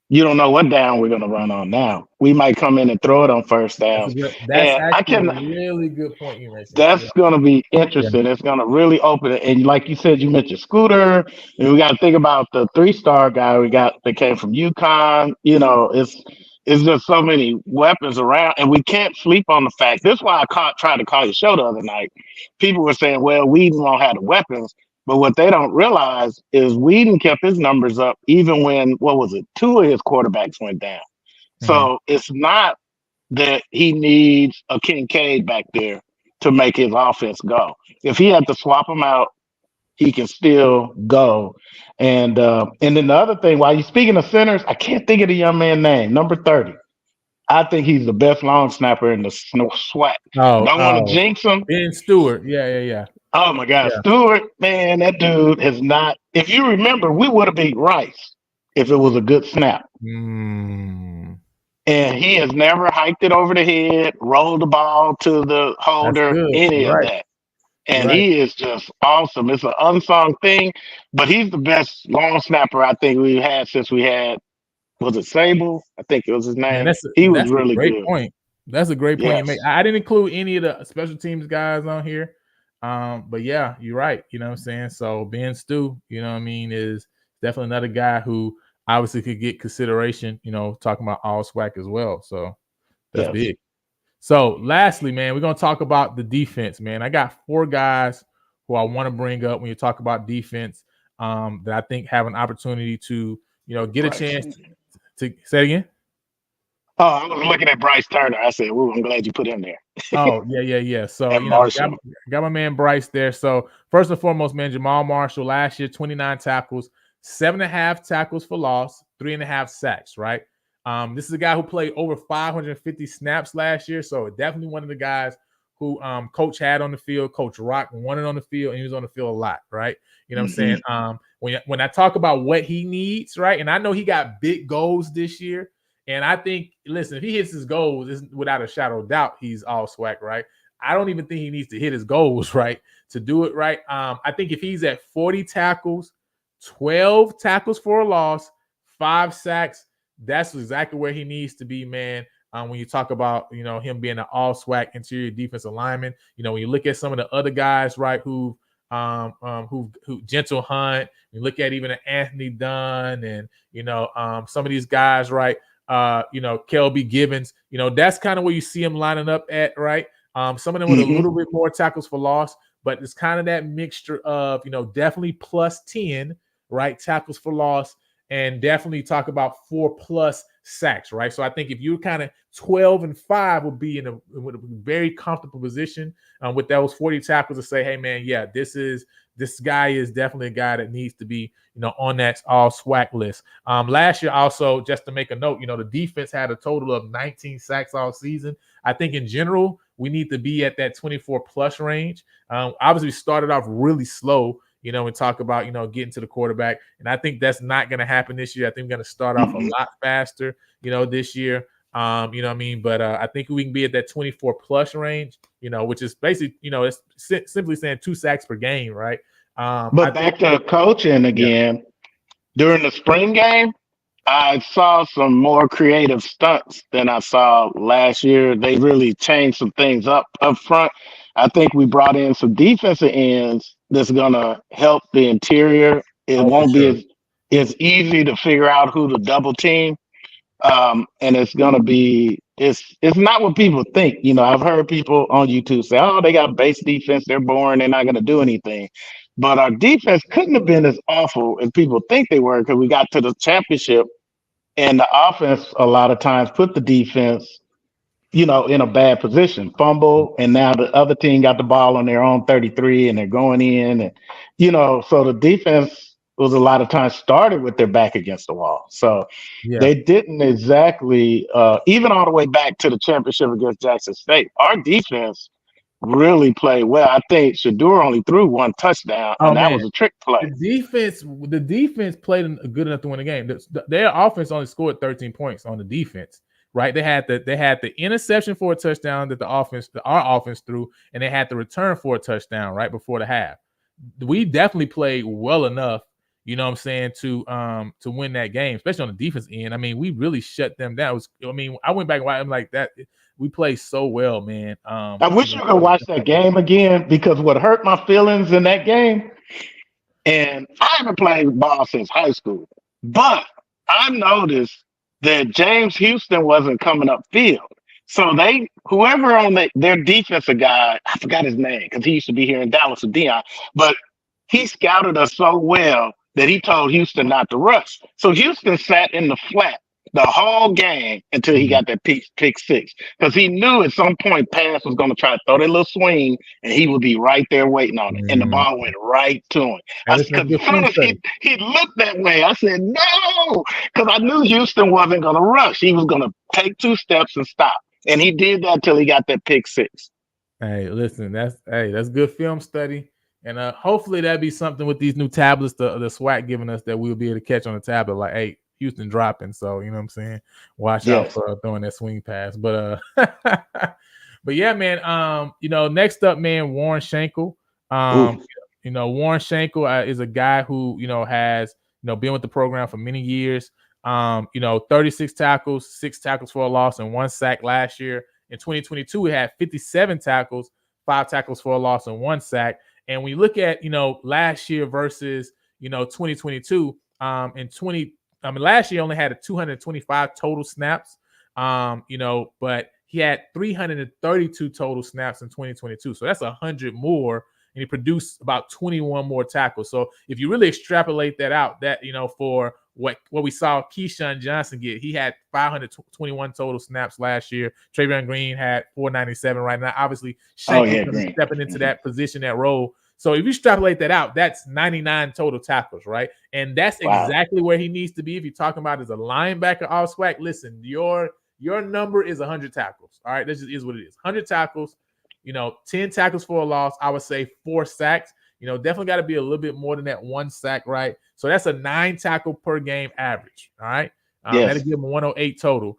you don't know what down we're gonna run on now. We might come in and throw it on first downs.
That's
And I
actually
can
a really good point you mentioned.
that's gonna be interesting. It's gonna really open it. And like you said, you mentioned Scooter, and we gotta think about the 3-star guy we got that came from UConn. It's just so many weapons around, and we can't sleep on the fact. This is why tried to call your show the other night. People were saying, well, Whedon won't have the weapons. But what they don't realize is Whedon kept his numbers up even when, what was it, 2 of his quarterbacks went down. So it's not that he needs a Kincaid back there to make his offense go. If he had to swap them out, he can still go. And then the other thing, while you're speaking of centers, I can't think of the young man's name, number 30. I think he's the best long snapper in the SWAC. Don't want to jinx him.
Ben Stewart. Yeah.
Oh my God, yeah. Stewart, man, that dude has not. If you remember, we would have beat Rice if it was a good snap. And he has never hiked it over the head, rolled the ball to the holder, any of that. And he is just awesome. It's an unsung thing, but he's the best long snapper I think we've had since we had. Was it Sable? I think it was his name. He was really
great
good.
Point. That's a great point you make. I didn't include any of the special teams guys on here. But yeah, you're right. You know what I'm saying? So Ben Stu, you know what I mean, is definitely another guy who obviously could get consideration, talking about All-SWAC as well. So that's big. So lastly, man, we're going to talk about the defense, man. I got 4 guys who I want to bring up when you talk about defense that I think have an opportunity to, get a chance to say it again.
Oh, I was looking at Bryce Turner. I said, "Ooh, I'm glad you put him there."
Oh, yeah. So, got my man Bryce there. So, first and foremost, man, Jamal Marshall last year, 29 tackles, 7.5 tackles for loss, 3.5 sacks, right? This is a guy who played over 550 snaps last year. So, definitely one of the guys who Coach had on the field. Coach Rock wanted on the field, and he was on the field a lot, right? You know what I'm saying? When I talk about what he needs, right? And I know he got big goals this year. And I think, listen, if he hits his goals, without a shadow of doubt, he's All-SWAC, right? I don't even think he needs to hit his goals, right, to do it right. I think if he's at 40 tackles, 12 tackles for a loss, 5 sacks, that's exactly where he needs to be, man. When you talk about, him being an All-SWAC interior defensive lineman, when you look at some of the other guys, right, who Gentle Hunt, you look at even Anthony Dunn and, some of these guys, right, Kelby Gibbons, that's kind of where you see him lining up at, right? Some of them with a little bit more tackles for loss, but it's kind of that mixture of, definitely plus 10, right? Tackles for loss, and definitely talk about 4+ sacks, right? So I think if you're kind of 12-5 would be in a very comfortable position with those 40 tackles to say, hey man, yeah, this guy is definitely a guy that needs to be, on that All-SWAC list. Last year also, just to make a note, the defense had a total of 19 sacks all season. I think in general, we need to be at that 24+ range. Obviously, we started off really slow, and talk about, getting to the quarterback. And I think that's not going to happen this year. I think we're going to start off a lot faster, this year. You know what I mean? But I think we can be at that 24+ range, which is basically, it's simply saying 2 sacks per game, right?
But back to coaching again, during the spring game, I saw some more creative stunts than I saw last year. They really changed some things up front. I think we brought in some defensive ends that's going to help the interior. It won't be as easy to figure out who to double team. And it's going to be, it's not what people think. I've heard people on YouTube say, oh, they got base defense, they're boring, they're not going to do anything. But our defense couldn't have been as awful as people think they were, because we got to the championship and the offense a lot of times put the defense, in a bad position, fumble, and now the other team got the ball on their own 33 and they're going in. And, so the defense was a lot of times started with their back against the wall. So they didn't exactly, even all the way back to the championship against Jackson State, our defense really played well. I think Shadur only threw 1 touchdown, and that was a trick play.
The defense played good enough to win the game. Their offense only scored 13 points on the defense, right? They had the interception for a touchdown that our offense threw, and they had the return for a touchdown right before the half. We definitely played well enough, you know what I'm saying, to win that game, especially on the defense end. I mean, we really shut them down. I went back and watched them like that. We played so well, man.
I wish you could watch that game again, because what hurt my feelings in that game, and I haven't played ball since high school, but I noticed that James Houston wasn't coming up field. So whoever on their defensive guy, I forgot his name because he used to be here in Dallas with Dion, but he scouted us so well that he told Houston not to rush. So Houston sat in the flat the whole game until he got that pick six, because he knew at some point Pass was going to try to throw that little swing and he would be right there waiting on it. And the ball went right to him. Because as soon as he looked that way, I said, no, because I knew Houston wasn't going to rush. He was going to take 2 steps and stop. And he did that till he got that pick six.
Hey, listen, that's good film study. And hopefully that'd be something with these new tablets, the SWAC giving us, that we'll be able to catch on the tablet. Like, hey, Houston dropping, so you know what I'm saying. Watch out for throwing that swing pass. But but yeah, man. Next up, man, Warren Schenkel. Warren Schenkel is a guy who has been with the program for many years. 36 tackles, 6 tackles for a loss, and 1 sack last year. In 2022, we had 57 tackles, 5 tackles for a loss, and 1 sack. And we look at last year versus 2022. Last year only had 225 total snaps. But he had 332 total snaps in 2022. So that's 100 more, and he produced about 21 more tackles. So if you really extrapolate that out, that for what we saw Keyshawn Johnson get, he had 521 total snaps last year. Travion Green had 497 right now. Obviously, Schenkel's stepping into that position, that role. So if you extrapolate that out, that's 99 total tackles, right? And that's exactly where he needs to be. If you're talking about as a linebacker, All-SWAC, listen, your number is 100 tackles. All right, this is what it is. 100 tackles, 10 tackles for a loss. I would say 4 sacks. Definitely got to be a little bit more than that 1 sack, right? So that's a 9 tackle per game average. All right. That'll give him 108 total.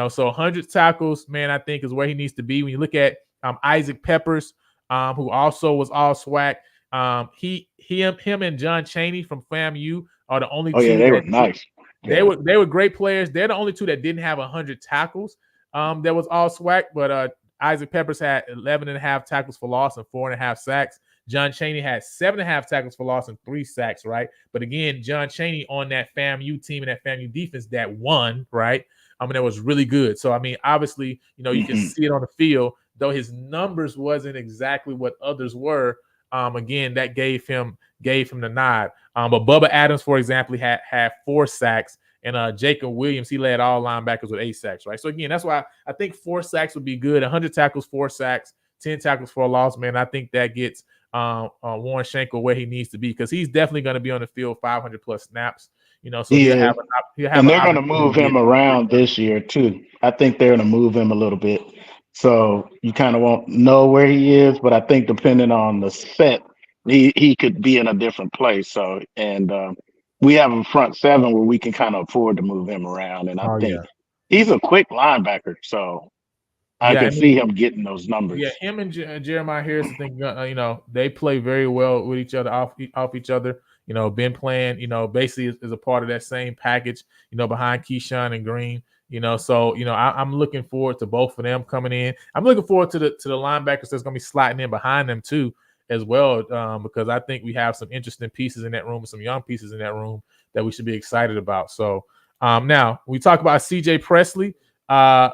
So 100 tackles, man, I think is where he needs to be. When you look at Isaac Peppers, who also was All-SWAC, him and John Chaney from FAMU are the only two.
They were nice.
They were great players. They're the only two that didn't have 100 tackles. That was All-SWAC, but Isaac Peppers had 11.5 tackles for loss and 4.5 sacks. John Chaney had 7.5 tackles for loss and 3 sacks, right? But again, John Chaney on that FAMU team and that FAMU defense that won, right? That was really good. So, obviously, you can see it on the field, though his numbers wasn't exactly what others were. Again, that gave him the nod. But Bubba Adams, for example, had 4 sacks, and Jacob Williams, he led all linebackers with 8 sacks, right? So again, that's why I think 4 sacks would be good. 100 tackles, 4 sacks, 10 tackles for a loss, man. I think that gets Warren Schenkel where he needs to be, because he's definitely going to be on the field 500 plus snaps. So he'll have
and they're going to move him around this year too. I think they're going to move him a little bit. So you kind of won't know where he is, but I think depending on the set, he could be in a different place. So, and we have a front 7 where we can kind of afford to move him around. And I think he's a quick linebacker. So I can see him getting those numbers.
Yeah, him and Jeremiah Harris, I think, they play very well with each other, off each other. Been playing, basically is a part of that same package, behind Keyshawn and Green. So I'm looking forward to both of them coming in. I'm looking forward to the linebackers that's going to be sliding in behind them too, as well, because I think we have some interesting pieces in that room, some young pieces in that room that we should be excited about. So now we talk about CJ Presley.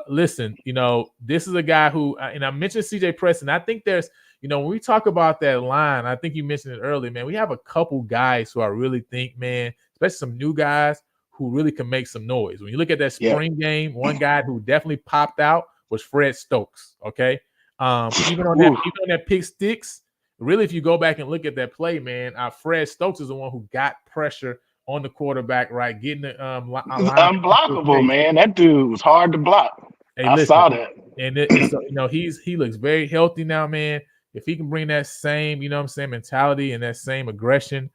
Listen, this is a guy who, and I mentioned CJ Presley. I think there's, when we talk about that line, I think you mentioned it earlier, man. We have a couple guys who I really think, man, especially some new guys who really can make some noise. When you look at that spring game, one guy who definitely popped out was Fred Stokes. Okay, even on that pick six, really, if you go back and look at that play, man, Fred Stokes is the one who got pressure on the quarterback, right? Getting the
unblockable, man. That dude was hard to block.
Hey,
I saw that,
and he looks very healthy now, man. If he can bring that same, mentality and that same aggression,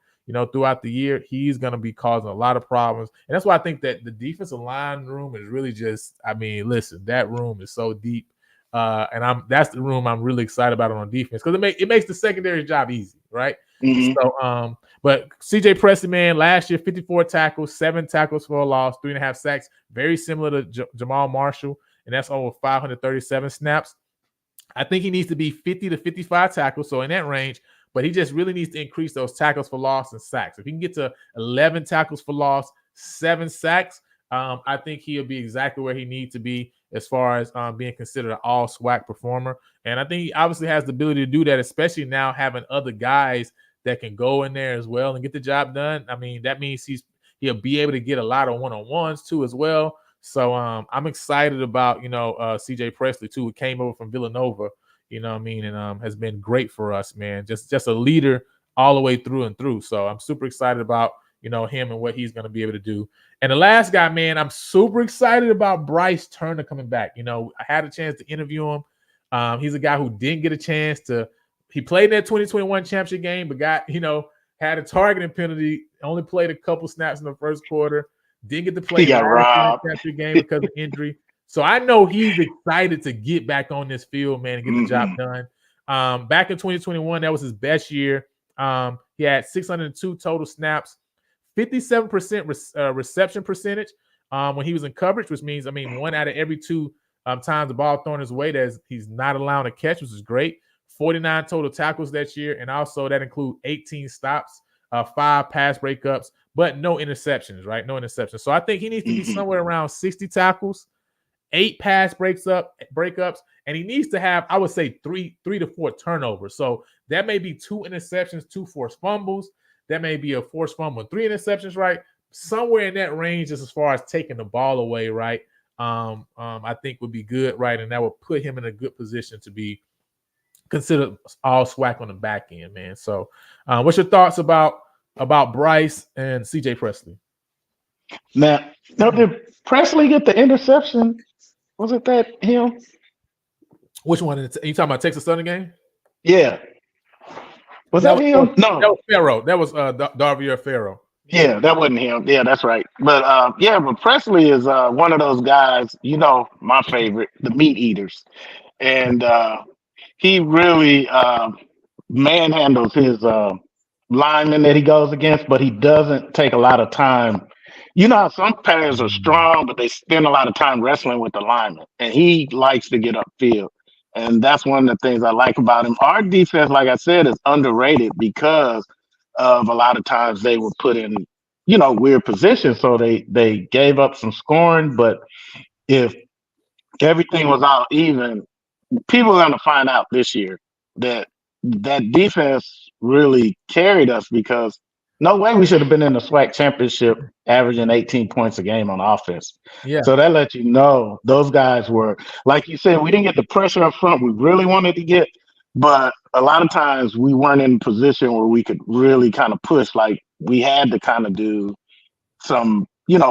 throughout the year, he's going to be causing a lot of problems. And that's why I think that the defensive line room is really just, listen, that room is so deep. And that's the room I'm really excited about on defense, because it makes the secondary job easy, right? Mm-hmm. So, But CJ Presley, man, last year 54 tackles, 7 tackles for a loss, 3.5 sacks, very similar to Jamal Marshall, and that's over 537 snaps. I think he needs to be 50 to 55 tackles, so in that range, but he just really needs to increase those tackles for loss and sacks. If he can get to 11 tackles for loss, 7 sacks, I think he'll be exactly where he needs to be as far as being considered an all-SWAC performer. And I think he obviously has the ability to do that, especially now having other guys that can go in there as well and get the job done. I mean, that means he'll be able to get a lot of one-on-ones too as well. So I'm excited about, CJ Presley too, who came over from Villanova, you know what I mean, and has been great for us, man. Just a leader all the way through and through. So I'm super excited about, him and what he's going to be able to do. And the last guy, man, I'm super excited about Bryce Turner coming back. I had a chance to interview him. He's a guy who didn't get a chance to. He played in that 2021 championship game, but had a targeting penalty, only played a couple snaps in the first quarter, didn't get to play in the championship game because of injury. So I know he's excited to get back on this field, man, and get the job done. Back in 2021, that was his best year. He had 602 total snaps, 57% reception percentage when he was in coverage, which means, 1 out of every 2 times the ball thrown his way that he's not allowed to catch, which is great. 49 total tackles that year, and also that include 18 stops, 5 pass breakups, but no interceptions, right? No interceptions. So I think he needs to be somewhere around 60 tackles, 8 pass breakups, and he needs to have, I would say, 3 to 4 turnovers. So that may be 2 interceptions, 2 forced fumbles. That may be a forced fumble and 3 interceptions, right? Somewhere in that range, just as far as taking the ball away, right? I think would be good, right? And that would put him in a good position to be considered all SWAC on the back end, man. So what's your thoughts about Bryce and CJ Presley?
Now, did Presley get the interception? Was it that him?
Which one? Are you talking about Texas Southern game?
Yeah. Was that him? No.
That was Farrow. That was Darvier Farrow.
Yeah, that wasn't him. Yeah, that's right. But but Presley is one of those guys, my favorite, the meat eaters. And he really manhandles his linemen that he goes against, but he doesn't take a lot of time. How some players are strong, but they spend a lot of time wrestling with the linemen, and he likes to get upfield. And that's one of the things I like about him. Our defense, like I said, is underrated because of a lot of times they were put in, weird positions. So they gave up some scoring, but if everything was all even, people are going to find out this year that defense really carried us, because no way we should have been in the SWAC championship averaging 18 points a game on offense.
Yeah.
So that lets you know those guys were, like you said, we didn't get the pressure up front we really wanted to get, but a lot of times we weren't in a position where we could really kind of push. Like we had to kind of do some,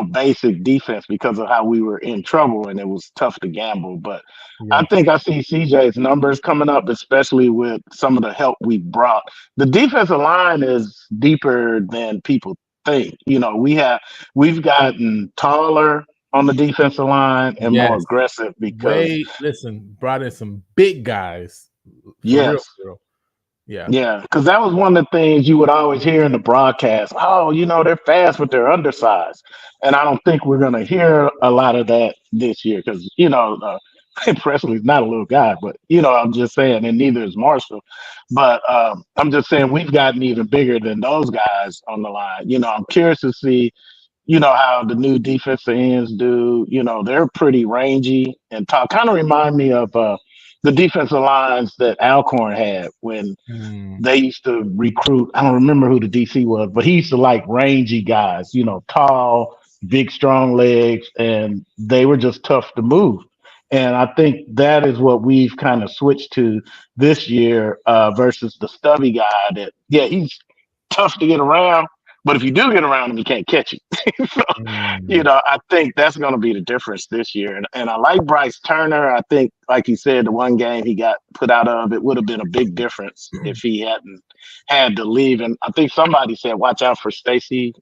basic defense because of how we were in trouble, and it was tough to gamble. But I think I see CJ's numbers coming up, especially with some of the help we brought. The defensive line is deeper than people think. We've gotten taller on the defensive line and more aggressive because
brought in some big guys.
Yes.
Real.
Yeah, because that was one of the things you would always hear in the broadcast. Oh, they're fast, but they're undersized. And I don't think we're going to hear a lot of that this year because, Presley's not a little guy, but, I'm just saying, and neither is Marshall. But I'm just saying we've gotten even bigger than those guys on the line. I'm curious to see, how the new defensive ends do. They're pretty rangy and tall. Kind of remind me of the defensive lines that Alcorn had when they used to recruit. I don't remember who the DC was, but he used to like rangy guys, tall, big, strong legs, and they were just tough to move. And I think that is what we've kind of switched to this year versus the stubby guy that, he's tough to get around, but if you do get around him, you can't catch him. So, I think that's going to be the difference this year. And I like Bryce Turner. I think, like you said, the one game he got put out of, it would have been a big difference if he hadn't had to leave. And I think somebody said, watch out for Stacey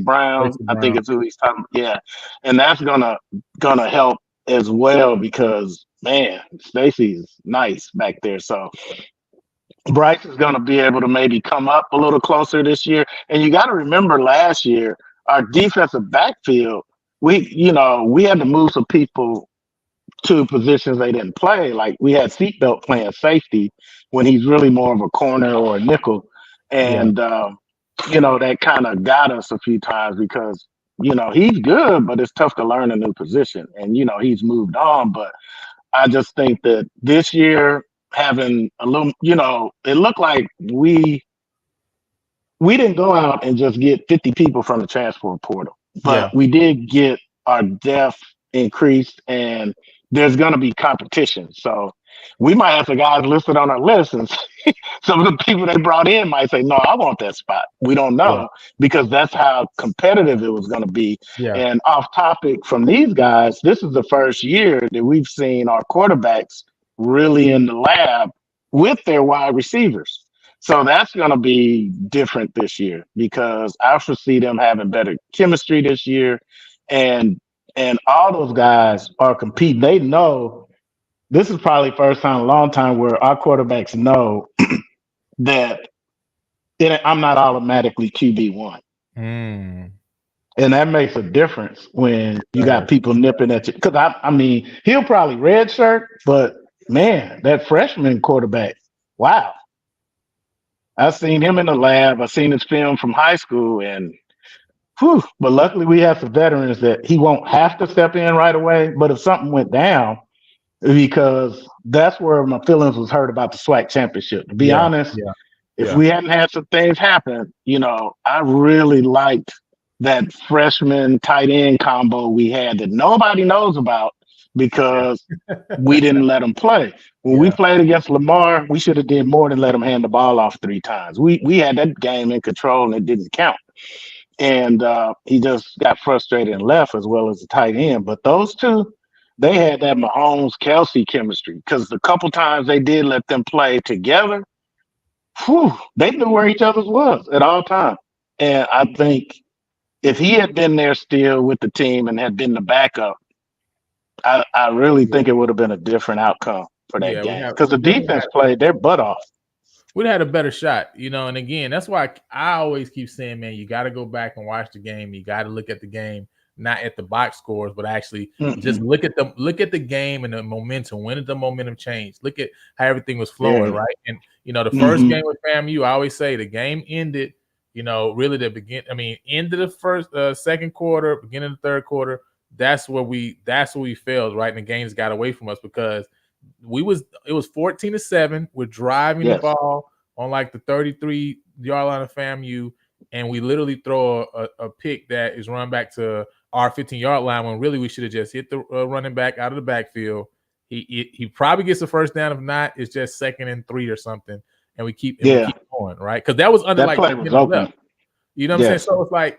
Brown. I think it's who he's talking about. Yeah. And that's gonna help as well because, man, Stacey's nice back there. So Bryce is going to be able to maybe come up a little closer this year. And you got to remember last year, our defensive backfield, we had to move some people to positions they didn't play. Like we had Seatbelt playing safety when he's really more of a corner or a nickel. And, that kind of got us a few times because, he's good, but it's tough to learn a new position. And, he's moved on. But I just think that this year, having a little, it looked like we didn't go out and just get 50 people from the transfer portal, but we did get our depth increased, and there's going to be competition. So we might have some guys listed on our list, and some of the people they brought in might say, no, I want that spot. We don't know because that's how competitive it was going to be. And off topic from these guys, this is the first year that we've seen our quarterbacks really in the lab with their wide receivers. So that's going to be different this year because I foresee them having better chemistry this year. And all those guys are competing. They know this is probably first time in a long time where our quarterbacks know that I'm not automatically QB1. And that makes a difference when you got people nipping at you. Because, I mean, he'll probably redshirt, but, man, that freshman quarterback, wow. I've seen him in the lab. I've seen his film from high school, and but luckily we have some veterans that he won't have to step in right away. But if something went down, because that's where my feelings was hurt about the SWAC championship. To be honest, if we hadn't had some things happen, I really liked that freshman tight end combo we had that nobody knows about because we didn't let them play. When we played against Lamar, we should have did more than let him hand the ball off 3 times. We had that game in control and it didn't count. And he just got frustrated and left as well as the tight end. But those two, they had that Mahomes-Kelsey chemistry because the couple times they did let them play together, they knew where each other was at all times. And I think if he had been there still with the team and had been the backup, I really think it would have been a different outcome for that game because the defense played their butt off.
We'd had a better shot, and again, that's why I always keep saying, man, you got to go back and watch the game. You got to look at the game, not at the box scores, but actually just look at the game and the momentum. When did the momentum change? Look at how everything was flowing, right? And the first game with FAMU, I always say the game ended, really end of the first, second quarter, beginning of the third quarter. That's where we failed, right? And the games got away from us because it was 14-7. We're driving the ball on like the 33-yard line of FAMU, and we literally throw a pick that is run back to our 15-yard line when really we should have just hit the running back out of the backfield. He probably gets the first down. If not, it's just 2nd and 3 or something, and we keep going, right? Because that was under
that play was open.
You know what I'm saying? So it's like,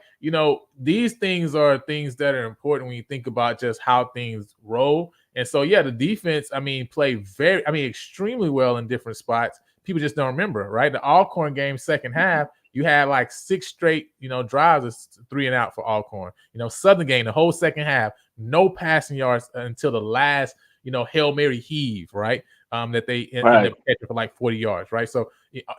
these things are things that are important when you think about just how things roll. And so, the defense, played extremely well in different spots. People just don't remember, right? The Alcorn game, second half, you had like 6 straight, drives of 3 and out for Alcorn. Southern game, the whole second half, no passing yards until the last, Hail Mary heave, right? That they ended up catching for like 40 yards, right? So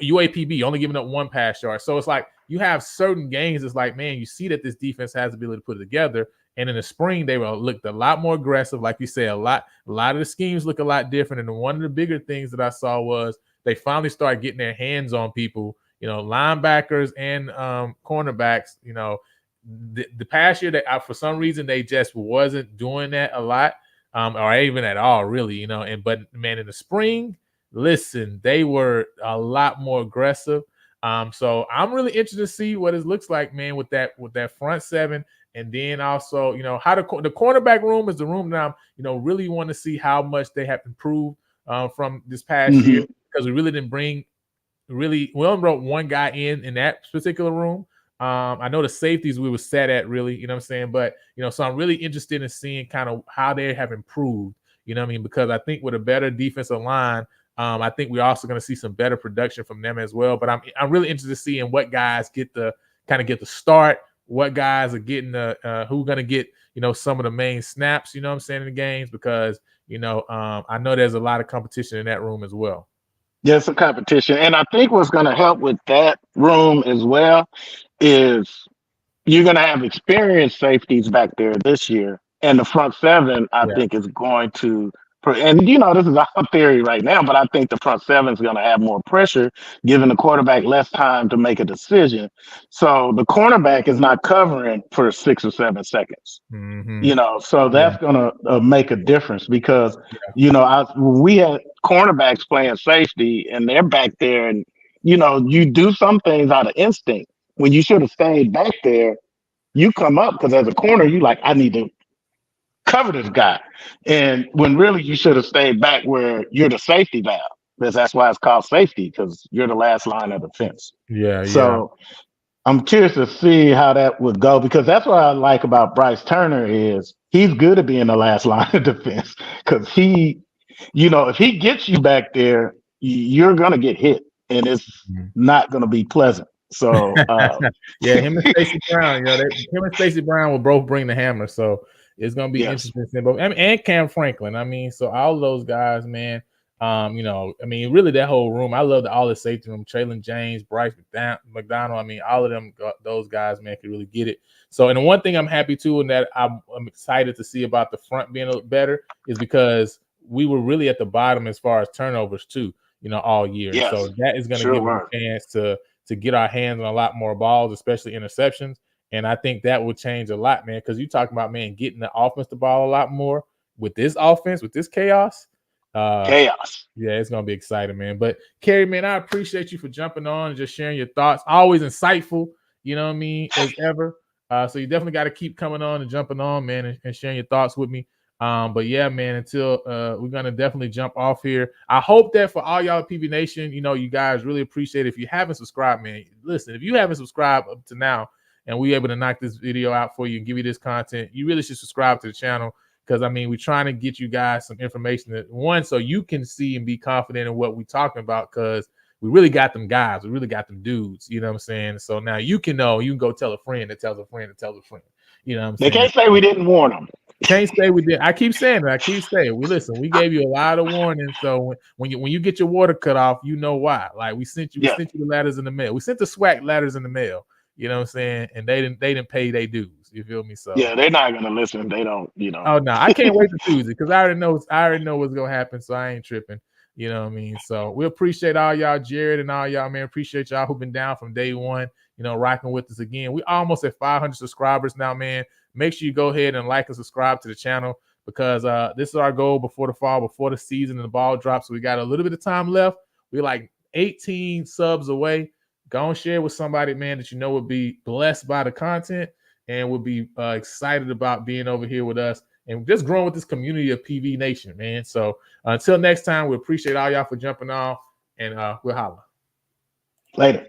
UAPB only giving up 1 pass yard. So it's like you have certain games. It's like, man, you see that this defense has the ability to put it together. And in the spring, they looked a lot more aggressive. Like you said, a lot of the schemes look a lot different. And one of the bigger things that I saw was they finally started getting their hands on people, linebackers and cornerbacks. The past year, that for some reason they just wasn't doing that a lot. Or even at all, really, but man, in the spring, listen, they were a lot more aggressive. So I'm really interested to see what it looks like, man, with that front 7, and then also, how the cornerback room is the room that I'm, really want to see how much they have improved from this past year, because we really didn't we only brought 1 guy in that particular room. I know the safeties we were set at really, you know what I'm saying? But, so I'm really interested in seeing kind of how they have improved, because I think with a better defensive line, I think we're also going to see some better production from them as well. But I'm really interested to see in what guys get the start, what guys are getting who going to get, some of the main snaps, in the games, because, I know there's a lot of competition in that room as well.
Yeah, it's a competition. And I think what's going to help with that room as well is you're going to have experienced safeties back there this year. And the front seven, I think, is going to, and you know, this is our theory right now, but I think the front seven is going to have more pressure, giving the quarterback less time to make a decision. So the cornerback is not covering for 6 or 7 seconds. You know, so that's going to make a difference because, you know, we had cornerbacks playing safety and they're back there and, you know, you do some things out of instinct. When you should have stayed back there, you come up because as a corner, you like, I need to cover this guy. And when really you should have stayed back where you're the safety valve. Because that's why it's called safety, because you're the last line of defense. So I'm curious to see how that would go, because that's what I like about Bryce Turner is he's good at being the last line of defense. Because he, you know, if he gets you back there, you're gonna get hit, and it's not gonna be pleasant. So
yeah, him and Stacey Brown, you know, him and Stacey Brown will both bring the hammer. So it's gonna be interesting. But and Cam Franklin, I mean, so all of those guys, man. You know, I mean, really that whole room. I love all the safety room. Traylon James, Bryce McDonald. I mean, all of them, those guys, man, can really get it. So, and the one thing I'm happy too, and that I'm excited to see about the front being a little better is because we were really at the bottom as far as turnovers too, you know, all year. So that is going to give us a chance to get our hands on a lot more balls, especially interceptions. And I think that will change a lot, man, because you talking about, man, getting the offense the ball a lot more with this offense, with this chaos.
Chaos.
Yeah, it's gonna be exciting, man. But Kerry, man, I appreciate you for jumping on and just sharing your thoughts. Always insightful, you know what I mean, as ever. So you definitely got to keep coming on and jumping on, man, and sharing your thoughts with me. But yeah, man, until we're gonna definitely jump off here. I hope that for all y'all PV Nation, you know, you guys really appreciate it. If you haven't subscribed, man, listen, if you haven't subscribed up to now and we're able to knock this video out for you and give you this content, you really should subscribe to the channel. Because, I mean, we're trying to get you guys some information that, one, so you can see and be confident in what we're talking about, because we really got them guys. We really got them dudes. You know what I'm saying? So now you can know. You can go tell a friend that tells a friend that tells a friend. You know what I'm saying?
They can't say we didn't warn them.
Can't say we did. I keep saying it. I keep saying we listen. We gave you a lot of warnings. So when you get your water cut off, you know why. Like we sent you the letters in the mail. We sent the SWAC letters in the mail. You know what I'm saying? And they didn't pay their dues. You feel me? So
yeah, they're not gonna listen. They don't, you know.
Oh no, I can't wait to Tuesday because I already know what's gonna happen. So I ain't tripping. You know what I mean? So we appreciate all y'all, Jared and all y'all, man. Appreciate y'all who've been down from day one, you know, rocking with us again. We almost at 500 subscribers now, man. Make sure you go ahead and like and subscribe to the channel because this is our goal before the fall, before the season and the ball drops. So we got a little bit of time left. We're like 18 subs away. Go and share with somebody, man, that you know would be blessed by the content and would be excited about being over here with us and just growing with this community of PV Nation, man. So until next time, we appreciate all y'all for jumping on, and we'll holla.
Later.